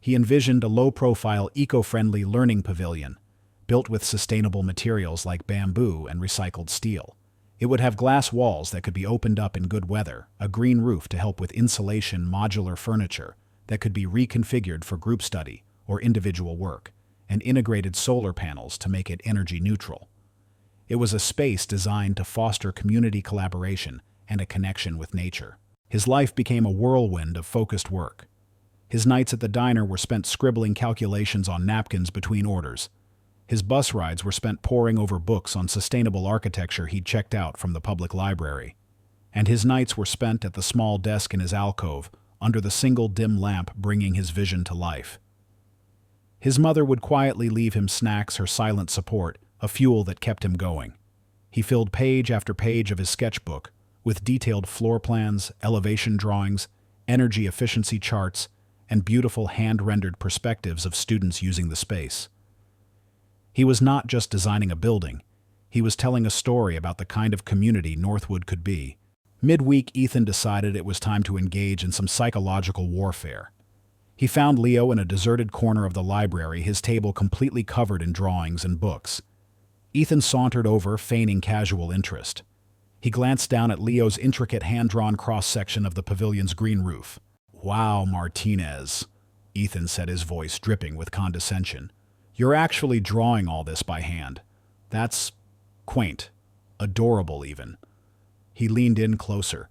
He envisioned a low-profile, eco-friendly learning pavilion, built with sustainable materials like bamboo and recycled steel. It would have glass walls that could be opened up in good weather, a green roof to help with insulation, modular furniture that could be reconfigured for group study or individual work, and integrated solar panels to make it energy neutral. It was a space designed to foster community collaboration and a connection with nature. His life became a whirlwind of focused work. His nights at the diner were spent scribbling calculations on napkins between orders. His bus rides were spent poring over books on sustainable architecture he'd checked out from the public library. And his nights were spent at the small desk in his alcove, under the single dim lamp bringing his vision to life. His mother would quietly leave him snacks, her silent support, a fuel that kept him going. He filled page after page of his sketchbook with detailed floor plans, elevation drawings, energy efficiency charts, and beautiful hand-rendered perspectives of students using the space. He was not just designing a building, he was telling a story about the kind of community Northwood could be. Midweek, Ethan decided it was time to engage in some psychological warfare. He found Leo in a deserted corner of the library, his table completely covered in drawings and books. Ethan sauntered over, feigning casual interest. He glanced down at Leo's intricate hand-drawn cross-section of the pavilion's green roof. "Wow, Martinez," Ethan said, his voice dripping with condescension. "You're actually drawing all this by hand. That's quaint. Adorable, even." He leaned in closer.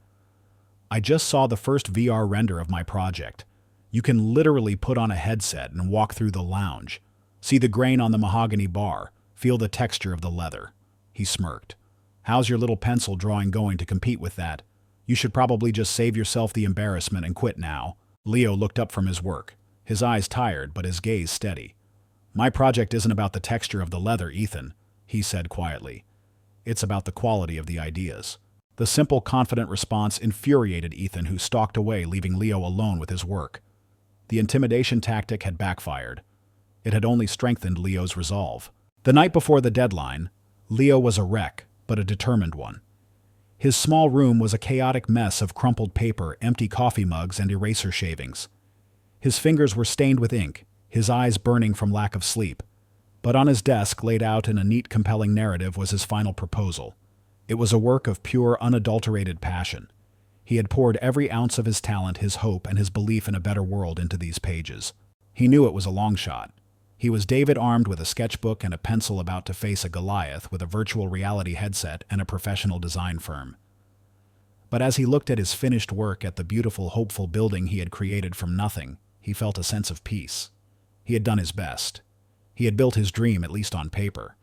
"I just saw the first VR render of my project. You can literally put on a headset and walk through the lounge. See the grain on the mahogany bar. Feel the texture of the leather." He smirked. "How's your little pencil drawing going to compete with that? You should probably just save yourself the embarrassment and quit now." Leo looked up from his work, his eyes tired but his gaze steady. "My project isn't about the texture of the leather, Ethan," he said quietly. "It's about the quality of the ideas." The simple, confident response infuriated Ethan, who stalked away, leaving Leo alone with his work. The intimidation tactic had backfired. It had only strengthened Leo's resolve. The night before the deadline, Leo was a wreck, but a determined one. His small room was a chaotic mess of crumpled paper, empty coffee mugs, and eraser shavings. His fingers were stained with ink, his eyes burning from lack of sleep. But on his desk, laid out in a neat, compelling narrative, was his final proposal. It was a work of pure, unadulterated passion. He had poured every ounce of his talent, his hope, and his belief in a better world into these pages. He knew it was a long shot. He was David, armed with a sketchbook and a pencil, about to face a Goliath with a virtual reality headset and a professional design firm. But as he looked at his finished work, at the beautiful, hopeful building he had created from nothing, he felt a sense of peace. He had done his best. He had built his dream, at least on paper.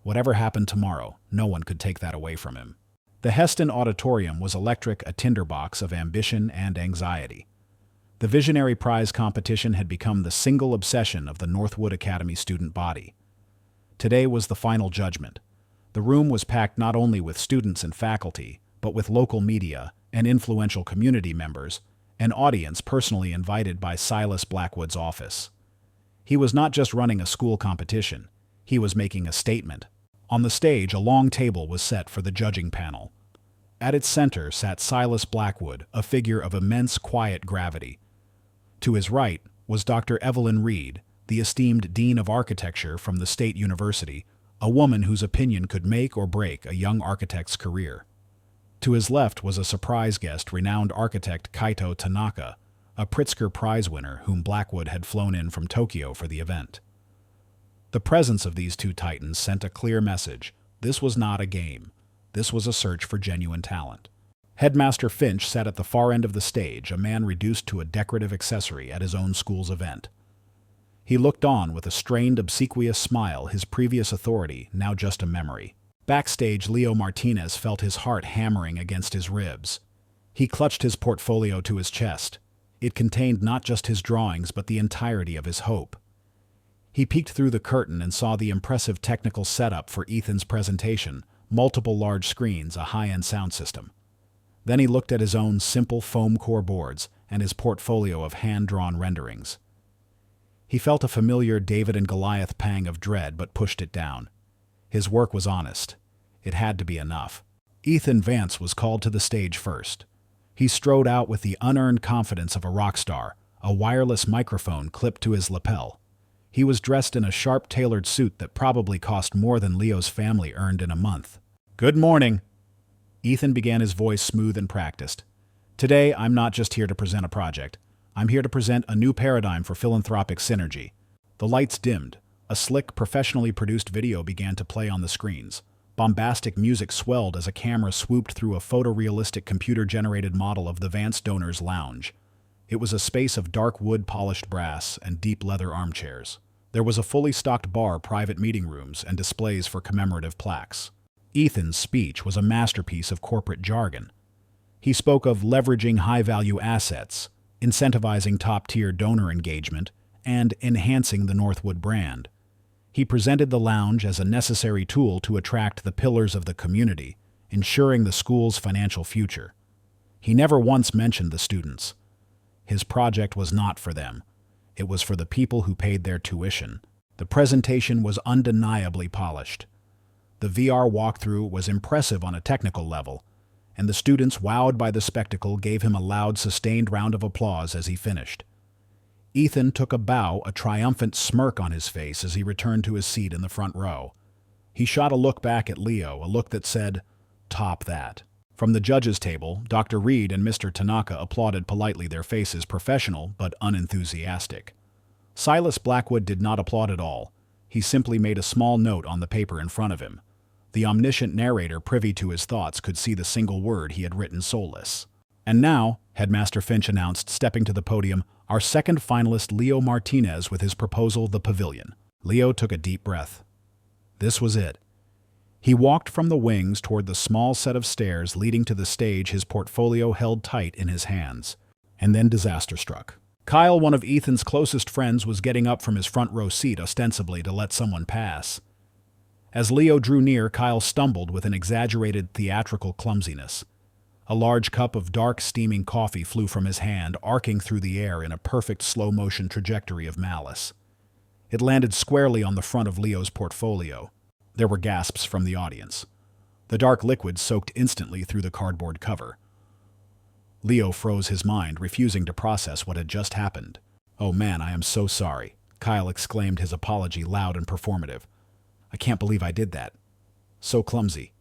Whatever happened tomorrow, no one could take that away from him. The Heston Auditorium was electric, a tinderbox of ambition and anxiety. The Visionary Prize competition had become the single obsession of the Northwood Academy student body. Today was the final judgment. The room was packed not only with students and faculty, but with local media and influential community members, an audience personally invited by Silas Blackwood's office. He was not just running a school competition, he was making a statement. On the stage, a long table was set for the judging panel. At its center sat Silas Blackwood, a figure of immense quiet gravity. To his right was Dr. Evelyn Reed, the esteemed Dean of Architecture from the State University, a woman whose opinion could make or break a young architect's career. To his left was a surprise guest, renowned architect Kaito Tanaka, a Pritzker Prize winner whom Blackwood had flown in from Tokyo for the event. The presence of these two titans sent a clear message. This was not a game. This was a search for genuine talent. Headmaster Finch sat at the far end of the stage, a man reduced to a decorative accessory at his own school's event. He looked on with a strained, obsequious smile, his previous authority now just a memory. Backstage, Leo Martinez felt his heart hammering against his ribs. He clutched his portfolio to his chest. It contained not just his drawings, but the entirety of his hope. He peeked through the curtain and saw the impressive technical setup for Ethan's presentation, multiple large screens, a high-end sound system. Then he looked at his own simple foam core boards and his portfolio of hand-drawn renderings. He felt a familiar David and Goliath pang of dread, but pushed it down. His work was honest. It had to be enough. Ethan Vance was called to the stage first. He strode out with the unearned confidence of a rock star, a wireless microphone clipped to his lapel. He was dressed in a sharp tailored suit that probably cost more than Leo's family earned in a month. "Good morning." Ethan began, his voice smooth and practiced. "Today, I'm not just here to present a project. I'm here to present a new paradigm for philanthropic synergy." The lights dimmed. A slick, professionally produced video began to play on the screens. Bombastic music swelled as a camera swooped through a photorealistic computer-generated model of the Vance Donors Lounge. It was a space of dark wood polished brass and deep leather armchairs. There was a fully stocked bar, private meeting rooms, and displays for commemorative plaques. Ethan's speech was a masterpiece of corporate jargon. He spoke of leveraging high-value assets, incentivizing top-tier donor engagement, and enhancing the Northwood brand. He presented the lounge as a necessary tool to attract the pillars of the community, ensuring the school's financial future. He never once mentioned the students. His project was not for them. It was for the people who paid their tuition. The presentation was undeniably polished. The VR walkthrough was impressive on a technical level, and the students, wowed by the spectacle, gave him a loud, sustained round of applause as he finished. Ethan took a bow, a triumphant smirk on his face as he returned to his seat in the front row. He shot a look back at Leo, a look that said, "Top that." From the judges' table, Dr. Reed and Mr. Tanaka applauded politely, their faces professional but unenthusiastic. Silas Blackwood did not applaud at all. He simply made a small note on the paper in front of him. The omniscient narrator, privy to his thoughts, could see the single word he had written soulless. "And now," Headmaster Finch announced, stepping to the podium, "our second finalist, Leo Martinez, with his proposal, The Pavilion." Leo took a deep breath. This was it. He walked from the wings toward the small set of stairs leading to the stage, his portfolio held tight in his hands. And then disaster struck. Kyle, one of Ethan's closest friends, was getting up from his front row seat, ostensibly to let someone pass. As Leo drew near, Kyle stumbled with an exaggerated theatrical clumsiness. A large cup of dark, steaming coffee flew from his hand, arcing through the air in a perfect slow-motion trajectory of malice. It landed squarely on the front of Leo's portfolio. There were gasps from the audience. The dark liquid soaked instantly through the cardboard cover. Leo froze his mind, refusing to process what had just happened. "Oh man, I am so sorry," Kyle exclaimed, his apology loud and performative. "I can't believe I did that. So clumsy."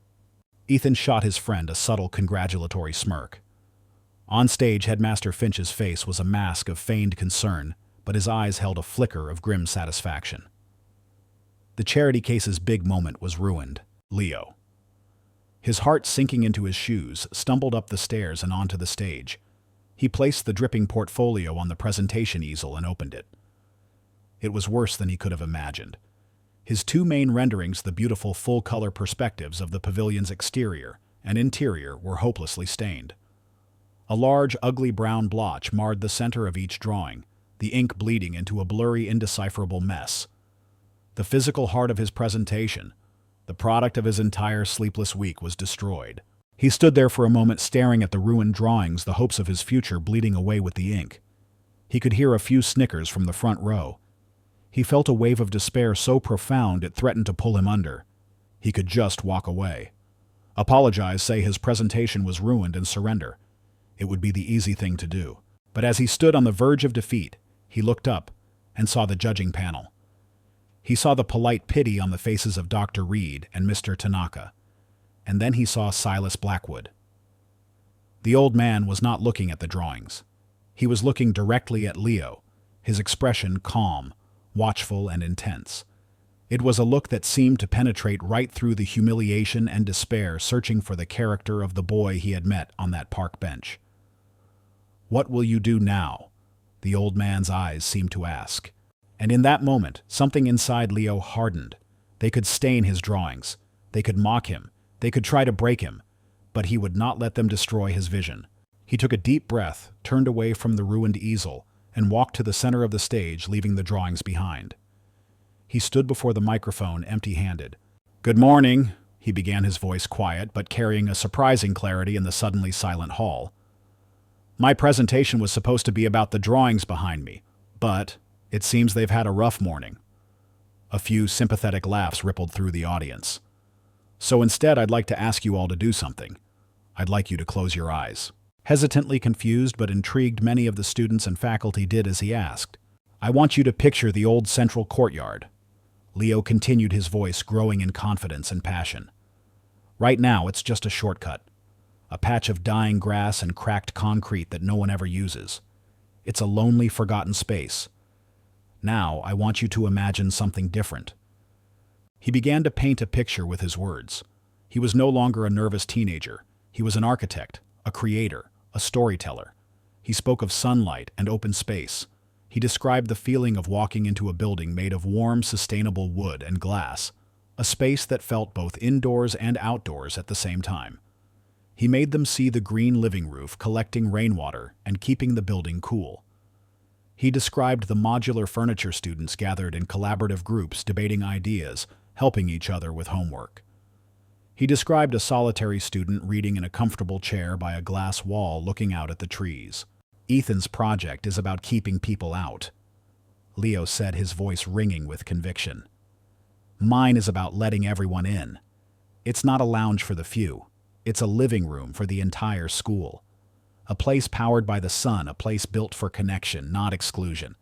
Ethan shot his friend a subtle congratulatory smirk. On stage, Headmaster Finch's face was a mask of feigned concern, but his eyes held a flicker of grim satisfaction. The charity case's big moment was ruined. Leo, his heart sinking into his shoes, stumbled up the stairs and onto the stage. He placed the dripping portfolio on the presentation easel and opened it. It was worse than he could have imagined. His two main renderings, the beautiful full-color perspectives of the pavilion's exterior and interior, were hopelessly stained. A large, ugly brown blotch marred the center of each drawing, the ink bleeding into a blurry, indecipherable mess. The physical heart of his presentation, The product of his entire sleepless week was destroyed. He stood there for a moment staring at the ruined drawings, the hopes of his future bleeding away with the ink. He could hear a few snickers from the front row. He felt a wave of despair so profound it threatened to pull him under. He could just walk away. Apologize, say his presentation was ruined, and surrender. It would be the easy thing to do. But as he stood on the verge of defeat, he looked up and saw the judging panel. He saw the polite pity on the faces of Dr. Reed and Mr. Tanaka. And then he saw Silas Blackwood. The old man was not looking at the drawings. He was looking directly at Leo, his expression calm, watchful, and intense. It was a look that seemed to penetrate right through the humiliation and despair, searching for the character of the boy he had met on that park bench. "What will you do now?" the old man's eyes seemed to ask. And in that moment, something inside Leo hardened. They could stain his drawings. They could mock him. They could try to break him. But he would not let them destroy his vision. He took a deep breath, turned away from the ruined easel, and walked to the center of the stage, leaving the drawings behind. He stood before the microphone empty-handed. "Good morning," he began, his voice quiet but carrying a surprising clarity in the suddenly silent hall. "My presentation was supposed to be about the drawings behind me, but it seems they've had a rough morning." A few sympathetic laughs rippled through the audience. "So instead, I'd like to ask you all to do something. I'd like you to close your eyes." Hesitantly, confused but intrigued, many of the students and faculty did as he asked. "I want you to picture the old central courtyard." Leo continued, his voice growing in confidence and passion. "Right now, it's just a shortcut. A patch of dying grass and cracked concrete that no one ever uses. It's a lonely, forgotten space. Now, I want you to imagine something different." He began to paint a picture with his words. He was no longer a nervous teenager. He was an architect, a creator, a storyteller. He spoke of sunlight and open space. He described the feeling of walking into a building made of warm, sustainable wood and glass, a space that felt both indoors and outdoors at the same time. He made them see the green living roof collecting rainwater and keeping the building cool. He described the modular furniture students gathered in collaborative groups, debating ideas, helping each other with homework. He described a solitary student reading in a comfortable chair by a glass wall looking out at the trees. "Ethan's project is about keeping people out," Leo said, his voice ringing with conviction. "Mine is about letting everyone in. It's not a lounge for the few. It's a living room for the entire school. A place powered by the sun, a place built for connection, not exclusion.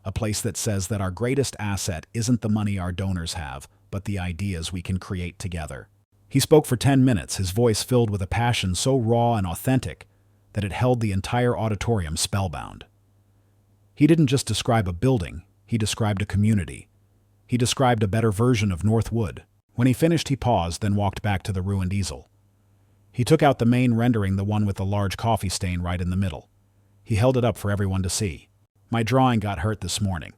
A place that says that our greatest asset isn't the money our donors have, but the ideas we can create together." He spoke for 10 minutes, his voice filled with a passion so raw and authentic that it held the entire auditorium spellbound. He didn't just describe a building, he described a community. He described a better version of Northwood. When he finished, he paused, then walked back to the ruined easel. He took out the main rendering, the one with the large coffee stain right in the middle. He held it up for everyone to see. "My drawing got hurt this morning,"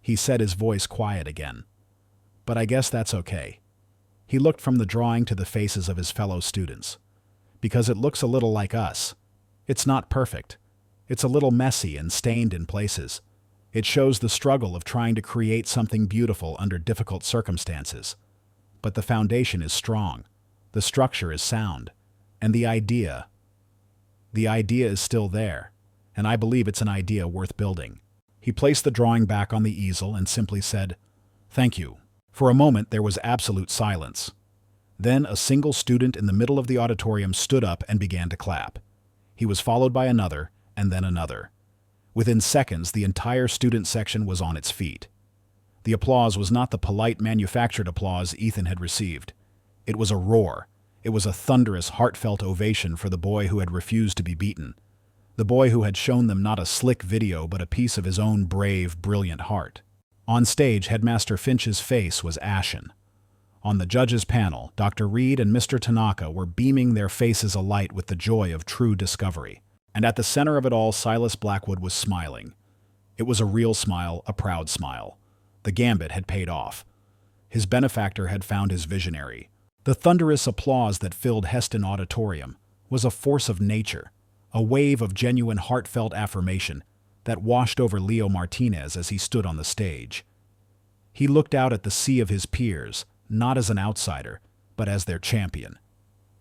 he said, his voice quiet again. "But I guess that's okay." He looked from the drawing to the faces of his fellow students. "Because it looks a little like us. It's not perfect. It's a little messy and stained in places. It shows the struggle of trying to create something beautiful under difficult circumstances. But the foundation is strong. The structure is sound. And the idea is still there. And I believe it's an idea worth building." He placed the drawing back on the easel and simply said, "Thank you." For a moment, there was absolute silence. Then a single student in the middle of the auditorium stood up and began to clap. He was followed by another, and then another. Within seconds, the entire student section was on its feet. The applause was not the polite, manufactured applause Ethan had received. It was a roar. It was a thunderous, heartfelt ovation for the boy who had refused to be beaten. The boy who had shown them not a slick video, but a piece of his own brave, brilliant heart. On stage, Headmaster Finch's face was ashen. On the judges' panel, Dr. Reed and Mr. Tanaka were beaming, their faces alight with the joy of true discovery. And at the center of it all, Silas Blackwood was smiling. It was a real smile, a proud smile. The gambit had paid off. His benefactor had found his visionary. The thunderous applause that filled Heston Auditorium was a force of nature, a wave of genuine, heartfelt affirmation that washed over Leo Martinez as he stood on the stage. He looked out at the sea of his peers, not as an outsider, but as their champion.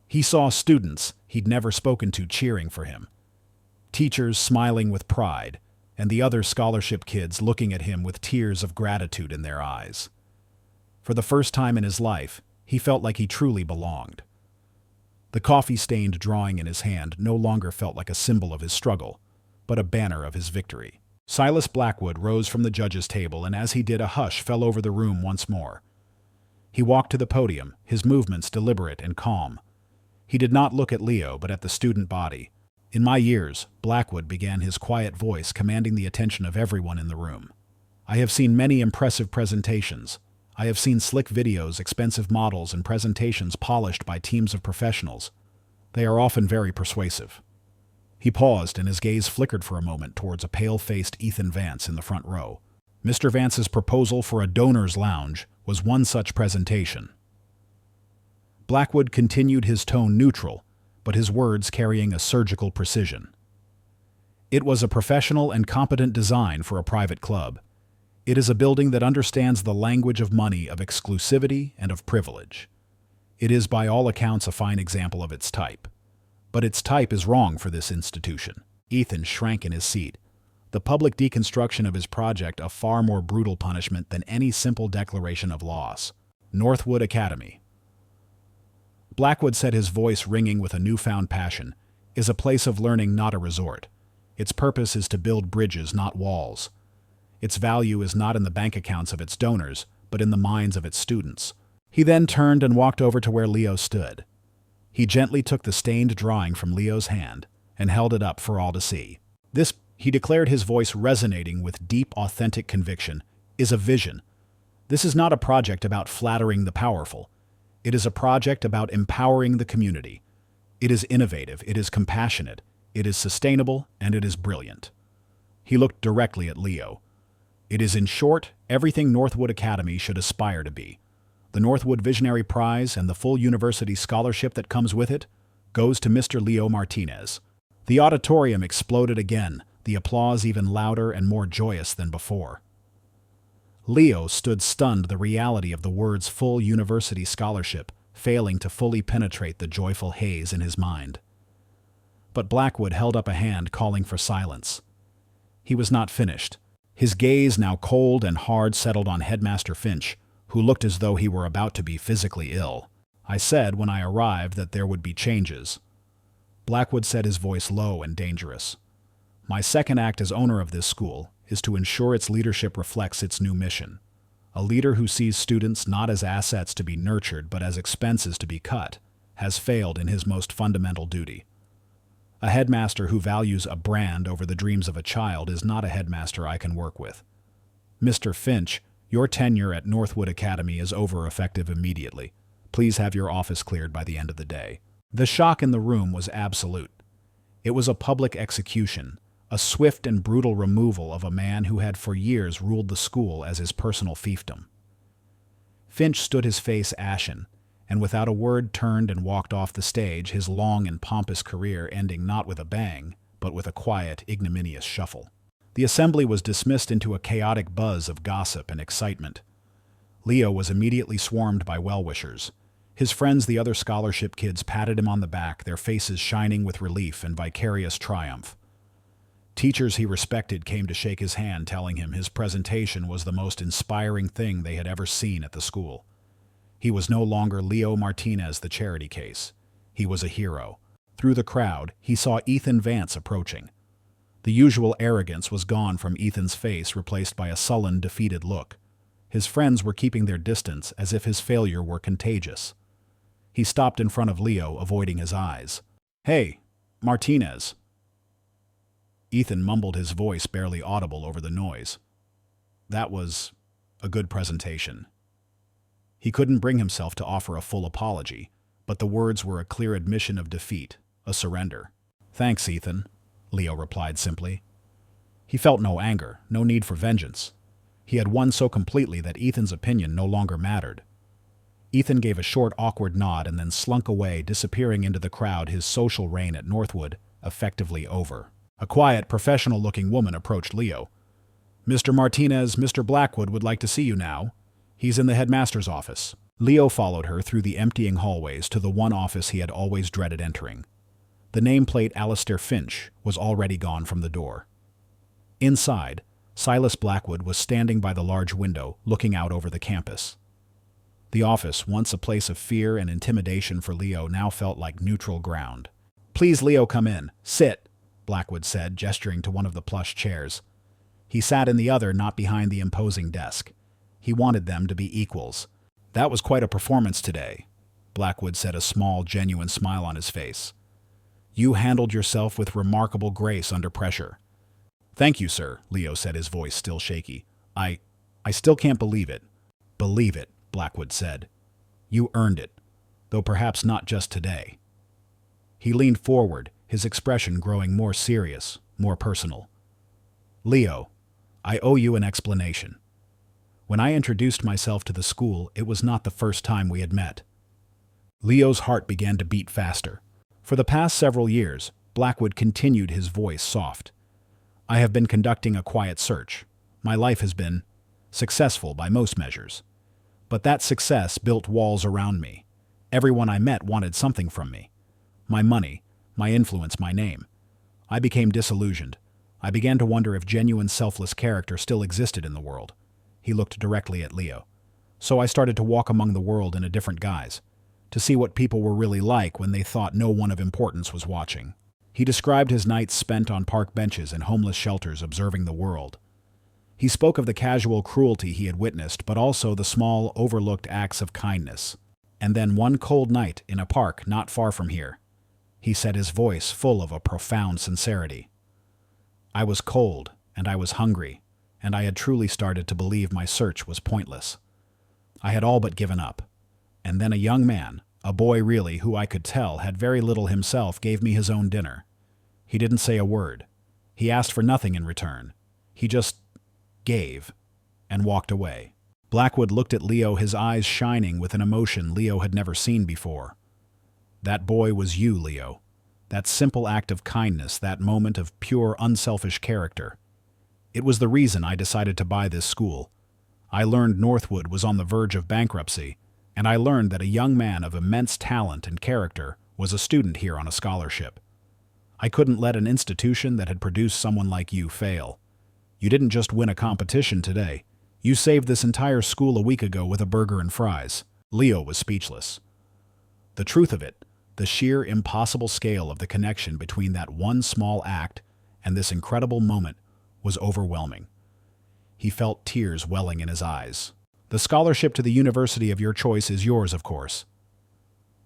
He saw students he'd never spoken to cheering for him, teachers smiling with pride, and the other scholarship kids looking at him with tears of gratitude in their eyes. For the first time in his life, he felt like he truly belonged. The coffee-stained drawing in his hand no longer felt like a symbol of his struggle, but a banner of his victory. Silas Blackwood rose from the judge's table, and as he did, a hush fell over the room once more. He walked to the podium, his movements deliberate and calm. He did not look at Leo, but at the student body. "In my years," Blackwood began, his quiet voice commanding the attention of everyone in the room, "I have seen many impressive presentations. I have seen slick videos, expensive models, and presentations polished by teams of professionals. They are often very persuasive." He paused, and his gaze flickered for a moment towards a pale-faced Ethan Vance in the front row. Mr. Vance's proposal for a donor's lounge was one such presentation. Blackwood continued, his tone neutral, but his words carrying a surgical precision. "It was a professional and competent design for a private club. It is a building that understands the language of money, of exclusivity, and of privilege. It is by all accounts a fine example of its type. But its type is wrong for this institution." Ethan shrank in his seat. The public deconstruction of his project a far more brutal punishment than any simple declaration of loss. "Northwood Academy," Blackwood said, his voice ringing with a newfound passion, "is a place of learning, not a resort. Its purpose is to build bridges, not walls. Its value is not in the bank accounts of its donors, but in the minds of its students." He then turned and walked over to where Leo stood. He gently took the stained drawing from Leo's hand and held it up for all to see. "This," he declared, his voice resonating with deep, authentic conviction, "is a vision. This is not a project about flattering the powerful. It is a project about empowering the community. It is innovative, it is compassionate, it is sustainable, and it is brilliant." He looked directly at Leo. "It is, in short, everything Northwood Academy should aspire to be. The Northwood Visionary Prize and the full university scholarship that comes with it goes to Mr. Leo Martinez." The auditorium exploded again, the applause even louder and more joyous than before. Leo stood stunned, the reality of the words "full university scholarship" failing to fully penetrate the joyful haze in his mind. But Blackwood held up a hand, calling for silence. He was not finished. His gaze, now cold and hard, settled on Headmaster Finch, who looked as though he were about to be physically ill. "I said when I arrived that there would be changes." Blackwood said, his voice low and dangerous. "My second act as owner of this school is to ensure its leadership reflects its new mission. A leader who sees students not as assets to be nurtured but as expenses to be cut has failed in his most fundamental duty. A headmaster who values a brand over the dreams of a child is not a headmaster I can work with. Mr. Finch, your tenure at Northwood Academy is over effective immediately. Please have your office cleared by the end of the day." The shock in the room was absolute. It was a public execution, a swift and brutal removal of a man who had for years ruled the school as his personal fiefdom. Finch stood, his face ashen, and without a word turned and walked off the stage, his long and pompous career ending not with a bang, but with a quiet, ignominious shuffle. The assembly was dismissed into a chaotic buzz of gossip and excitement. Leo was immediately swarmed by well-wishers. His friends, the other scholarship kids, patted him on the back, their faces shining with relief and vicarious triumph. Teachers he respected came to shake his hand, telling him his presentation was the most inspiring thing they had ever seen at the school. He was no longer Leo Martinez, the charity case. He was a hero. Through the crowd, he saw Ethan Vance approaching. The usual arrogance was gone from Ethan's face, replaced by a sullen, defeated look. His friends were keeping their distance, as if his failure were contagious. He stopped in front of Leo, avoiding his eyes. "Hey, Martinez." Ethan mumbled, his voice barely audible over the noise. "That was a good presentation." He couldn't bring himself to offer a full apology, but the words were a clear admission of defeat, a surrender. "Thanks, Ethan," Leo replied simply. He felt no anger, no need for vengeance. He had won so completely that Ethan's opinion no longer mattered. Ethan gave a short, awkward nod and then slunk away, disappearing into the crowd, his social reign at Northwood effectively over. A quiet, professional-looking woman approached Leo. "Mr. Martinez, Mr. Blackwood would like to see you now. He's in the headmaster's office." Leo followed her through the emptying hallways to the one office he had always dreaded entering. The nameplate Alistair Finch was already gone from the door. Inside, Silas Blackwood was standing by the large window, looking out over the campus. The office, once a place of fear and intimidation for Leo, now felt like neutral ground. "Please, Leo, come in. Sit," Blackwood said, gesturing to one of the plush chairs. He sat in the other, not behind the imposing desk. He wanted them to be equals. "That was quite a performance today," Blackwood said, a small, genuine smile on his face. "You handled yourself with remarkable grace under pressure." "Thank you, sir," Leo said, his voice still shaky. I still can't believe it." "Believe it," Blackwood said. "You earned it, though perhaps not just today." He leaned forward, his expression growing more serious, more personal. "Leo, I owe you an explanation. When I introduced myself to the school, it was not the first time we had met." Leo's heart began to beat faster. For the past several years, Blackwood continued, his voice soft. "I have been conducting a quiet search. My life has been successful by most measures. But that success built walls around me. Everyone I met wanted something from me. My money, my influence, my name. I became disillusioned. I began to wonder if genuine selfless character still existed in the world." He looked directly at Leo. "So I started to walk among the world in a different guise, to see what people were really like when they thought no one of importance was watching." He described his nights spent on park benches and homeless shelters observing the world. He spoke of the casual cruelty he had witnessed, but also the small, overlooked acts of kindness. "And then one cold night in a park not far from here," he said, his voice full of a profound sincerity. "I was cold, and I was hungry, and I had truly started to believe my search was pointless. I had all but given up. And then a young man, a boy really, who I could tell had very little himself, gave me his own dinner. He didn't say a word. He asked for nothing in return. He just gave, and walked away." Blackwood looked at Leo, his eyes shining with an emotion Leo had never seen before. "That boy was you, Leo. That simple act of kindness, that moment of pure, unselfish character. It was the reason I decided to buy this school. I learned Northwood was on the verge of bankruptcy, and I learned that a young man of immense talent and character was a student here on a scholarship. I couldn't let an institution that had produced someone like you fail. You didn't just win a competition today. You saved this entire school a week ago with a burger and fries." Leo was speechless. The truth of it, the sheer impossible scale of the connection between that one small act and this incredible moment, was overwhelming. He felt tears welling in his eyes. "The scholarship to the university of your choice is yours, of course,"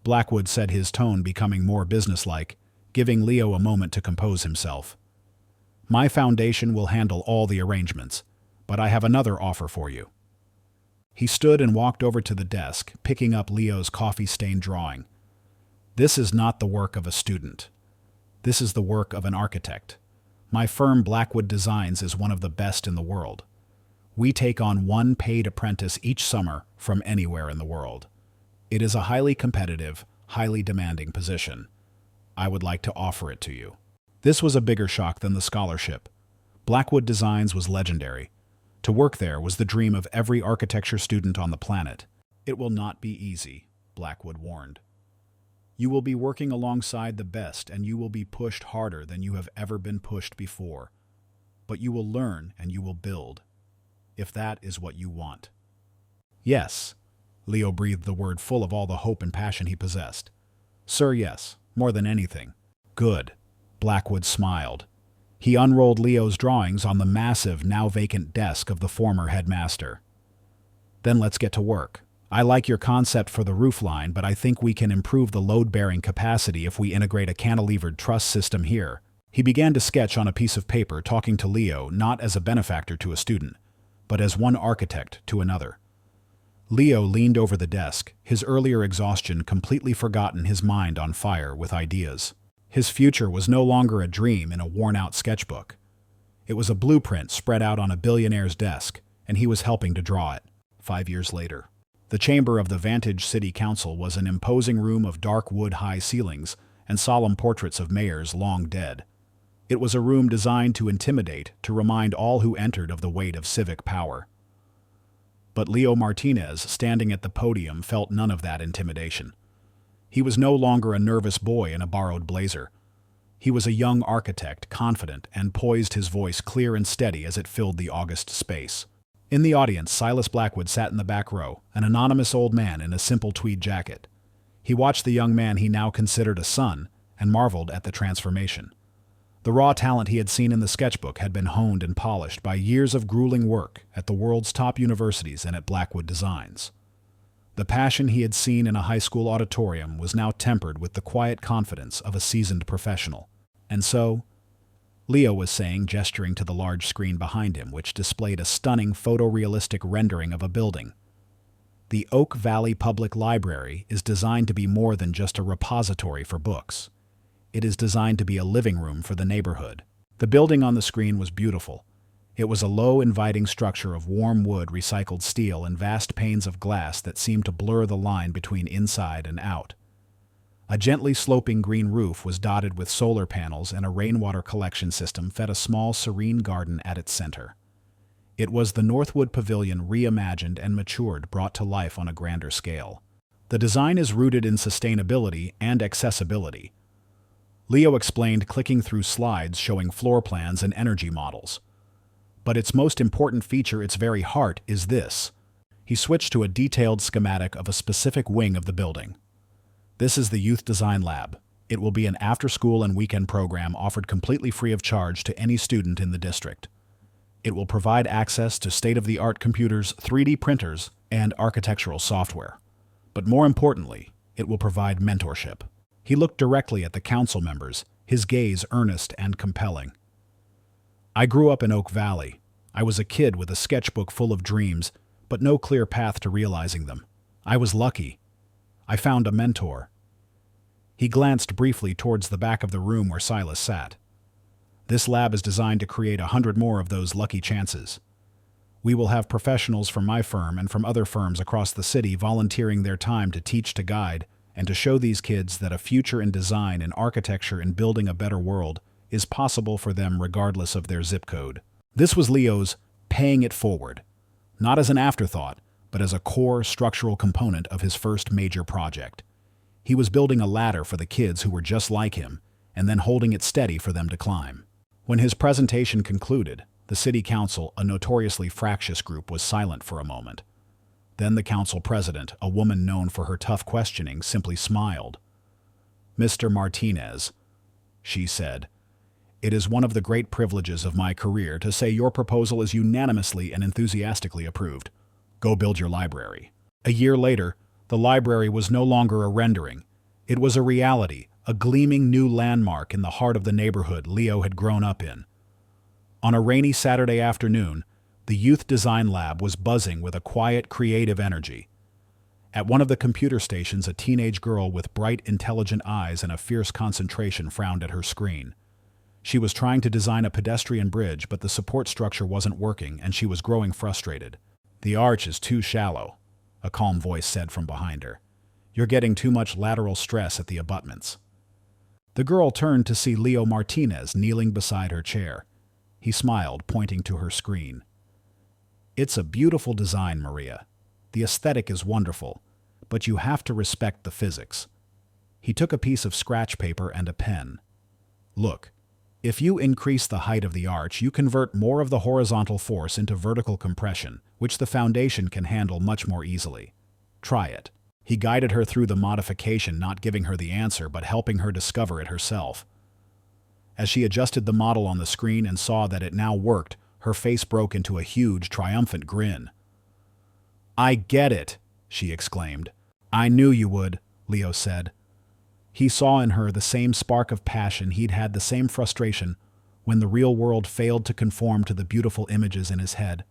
Blackwood said, his tone becoming more businesslike, giving Leo a moment to compose himself. "My foundation will handle all the arrangements, but I have another offer for you." He stood and walked over to the desk, picking up Leo's coffee-stained drawing. "This is not the work of a student. This is the work of an architect. My firm, Blackwood Designs, is one of the best in the world. We take on one paid apprentice each summer from anywhere in the world. It is a highly competitive, highly demanding position. I would like to offer it to you." This was a bigger shock than the scholarship. Blackwood Designs was legendary. To work there was the dream of every architecture student on the planet. "It will not be easy," Blackwood warned. "You will be working alongside the best, and you will be pushed harder than you have ever been pushed before. But you will learn and you will build, if that is what you want." "Yes," Leo breathed the word, full of all the hope and passion he possessed. "Sir, yes, more than anything." "Good," Blackwood smiled. He unrolled Leo's drawings on the massive, now vacant desk of the former headmaster. "Then let's get to work. I like your concept for the roofline, but I think we can improve the load-bearing capacity if we integrate a cantilevered truss system here." He began to sketch on a piece of paper, talking to Leo not as a benefactor to a student, but as one architect to another. Leo leaned over the desk, his earlier exhaustion completely forgotten, his mind on fire with ideas. His future was no longer a dream in a worn-out sketchbook. It was a blueprint spread out on a billionaire's desk, and he was helping to draw it. 5 years later, the chamber of the Vantage City Council was an imposing room of dark wood high ceilings and solemn portraits of mayors long dead. It was a room designed to intimidate, to remind all who entered of the weight of civic power. But Leo Martinez, standing at the podium, felt none of that intimidation. He was no longer a nervous boy in a borrowed blazer. He was a young architect, confident, and poised, his voice clear and steady as it filled the august space. In the audience, Silas Blackwood sat in the back row, an anonymous old man in a simple tweed jacket. He watched the young man he now considered a son and marveled at the transformation. The raw talent he had seen in the sketchbook had been honed and polished by years of grueling work at the world's top universities and at Blackwood Designs. The passion he had seen in a high school auditorium was now tempered with the quiet confidence of a seasoned professional. And so, Leo was saying, gesturing to the large screen behind him, which displayed a stunning photorealistic rendering of a building. The Oak Valley Public Library is designed to be more than just a repository for books. It is designed to be a living room for the neighborhood. The building on the screen was beautiful. It was a low, inviting structure of warm wood, recycled steel, and vast panes of glass that seemed to blur the line between inside and out. A gently sloping green roof was dotted with solar panels, and a rainwater collection system fed a small, serene garden at its center. It was the Northwood Pavilion reimagined and matured, brought to life on a grander scale. The design is rooted in sustainability and accessibility. Leo explained, clicking through slides showing floor plans and energy models. But its most important feature, its very heart, is this. He switched to a detailed schematic of a specific wing of the building. This is the Youth Design Lab. It will be an after-school and weekend program offered completely free of charge to any student in the district. It will provide access to state-of-the-art computers, 3D printers, and architectural software. But more importantly, it will provide mentorship. He looked directly at the council members, his gaze earnest and compelling. I grew up in Oak Valley. I was a kid with a sketchbook full of dreams, but no clear path to realizing them. I was lucky. I found a mentor. He glanced briefly towards the back of the room where Silas sat. This lab is designed to create 100 more of those lucky chances. We will have professionals from my firm and from other firms across the city volunteering their time to teach, to guide, and to show these kids that a future in design and architecture and building a better world is possible for them regardless of their zip code. This was Leo's paying it forward, not as an afterthought, but as a core structural component of his first major project. He was building a ladder for the kids who were just like him, and then holding it steady for them to climb. When his presentation concluded, the city council, a notoriously fractious group, was silent for a moment. Then the council president, a woman known for her tough questioning, simply smiled. "Mr. Martinez," she said, "it is one of the great privileges of my career to say your proposal is unanimously and enthusiastically approved. Go build your library." A year later, the library was no longer a rendering. It was a reality, a gleaming new landmark in the heart of the neighborhood Leo had grown up in. On a rainy Saturday afternoon, the Youth Design Lab was buzzing with a quiet, creative energy. At one of the computer stations, a teenage girl with bright, intelligent eyes and a fierce concentration frowned at her screen. She was trying to design a pedestrian bridge, but the support structure wasn't working, and she was growing frustrated. "The arch is too shallow," a calm voice said from behind her. "You're getting too much lateral stress at the abutments." The girl turned to see Leo Martinez kneeling beside her chair. He smiled, pointing to her screen. "It's a beautiful design, Maria. The aesthetic is wonderful, but you have to respect the physics." He took a piece of scratch paper and a pen. "Look, if you increase the height of the arch, you convert more of the horizontal force into vertical compression, which the foundation can handle much more easily. Try it." He guided her through the modification, not giving her the answer, but helping her discover it herself. As she adjusted the model on the screen and saw that it now worked, her face broke into a huge, triumphant grin. "I get it," she exclaimed. "I knew you would," Leo said. He saw in her the same spark of passion, he'd had the same frustration when the real world failed to conform to the beautiful images in his head.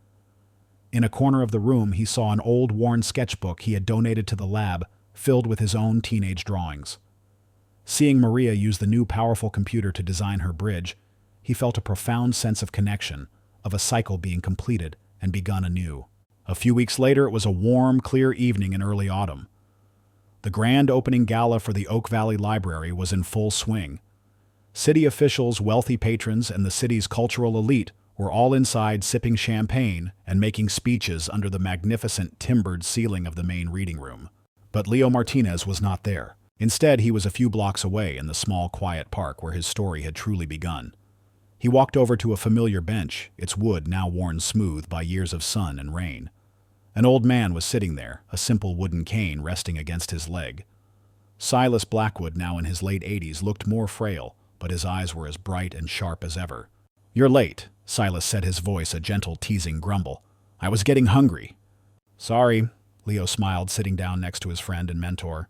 In a corner of the room, he saw an old, worn sketchbook he had donated to the lab, filled with his own teenage drawings. Seeing Maria use the new powerful computer to design her bridge, he felt a profound sense of connection, of a cycle being completed and begun anew. A few weeks later, it was a warm, clear evening in early autumn. The grand opening gala for the Oak Valley Library was in full swing. City officials, wealthy patrons, and the city's cultural elite were all inside sipping champagne and making speeches under the magnificent timbered ceiling of the main reading room. But Leo Martinez was not there. Instead, he was a few blocks away in the small, quiet park where his story had truly begun. He walked over to a familiar bench, its wood now worn smooth by years of sun and rain. An old man was sitting there, a simple wooden cane resting against his leg. Silas Blackwood, now in his late 80s, looked more frail, but his eyes were as bright and sharp as ever. "You're late," Silas said, his voice a gentle, teasing grumble. "I was getting hungry." "Sorry," Leo smiled, sitting down next to his friend and mentor.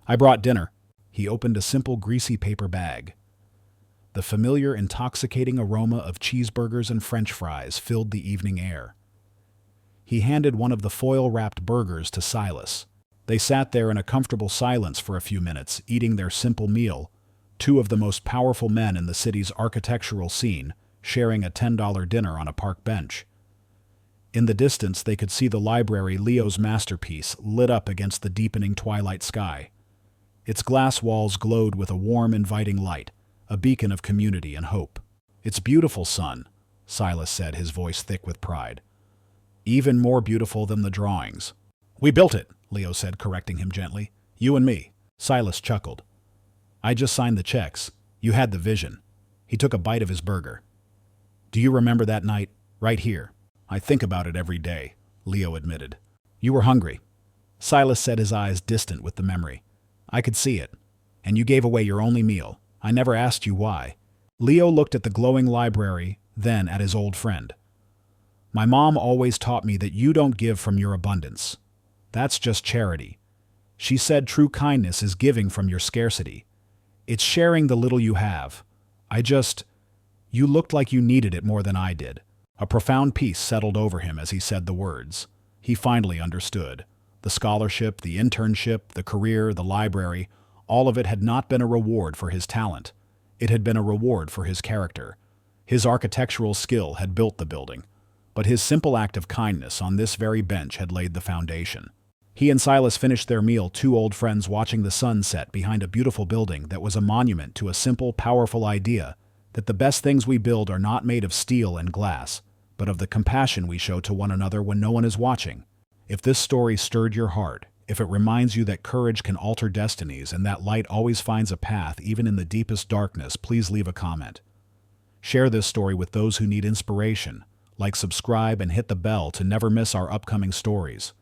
"I brought dinner." He opened a simple, greasy paper bag. The familiar, intoxicating aroma of cheeseburgers and French fries filled the evening air. He handed one of the foil-wrapped burgers to Silas. They sat there in a comfortable silence for a few minutes, eating their simple meal, two of the most powerful men in the city's architectural scene, sharing a $10 dinner on a park bench. In the distance, they could see the library, Leo's masterpiece, lit up against the deepening twilight sky. Its glass walls glowed with a warm, inviting light, a beacon of community and hope. "It's beautiful, son," Silas said, his voice thick with pride. "Even more beautiful than the drawings." "We built it," Leo said, correcting him gently. "You and me." Silas chuckled. "I just signed the checks. You had the vision." He took a bite of his burger. "Do you remember that night, right here?" "I think about it every day," Leo admitted. "You were hungry." Silas said, his eyes distant with the memory. "I could see it. And you gave away your only meal. I never asked you why." Leo looked at the glowing library, then at his old friend. "My mom always taught me that you don't give from your abundance. That's just charity. She said true kindness is giving from your scarcity. It's sharing the little you have. You looked like you needed it more than I did." A profound peace settled over him as he said the words. He finally understood. The scholarship, the internship, the career, the library, all of it had not been a reward for his talent. It had been a reward for his character. His architectural skill had built the building, but his simple act of kindness on this very bench had laid the foundation. He and Silas finished their meal, two old friends watching the sun set behind a beautiful building that was a monument to a simple, powerful idea that the best things we build are not made of steel and glass, but of the compassion we show to one another when no one is watching. If this story stirred your heart, if it reminds you that courage can alter destinies and that light always finds a path even in the deepest darkness, please leave a comment. Share this story with those who need inspiration. Like, subscribe, and hit the bell to never miss our upcoming stories.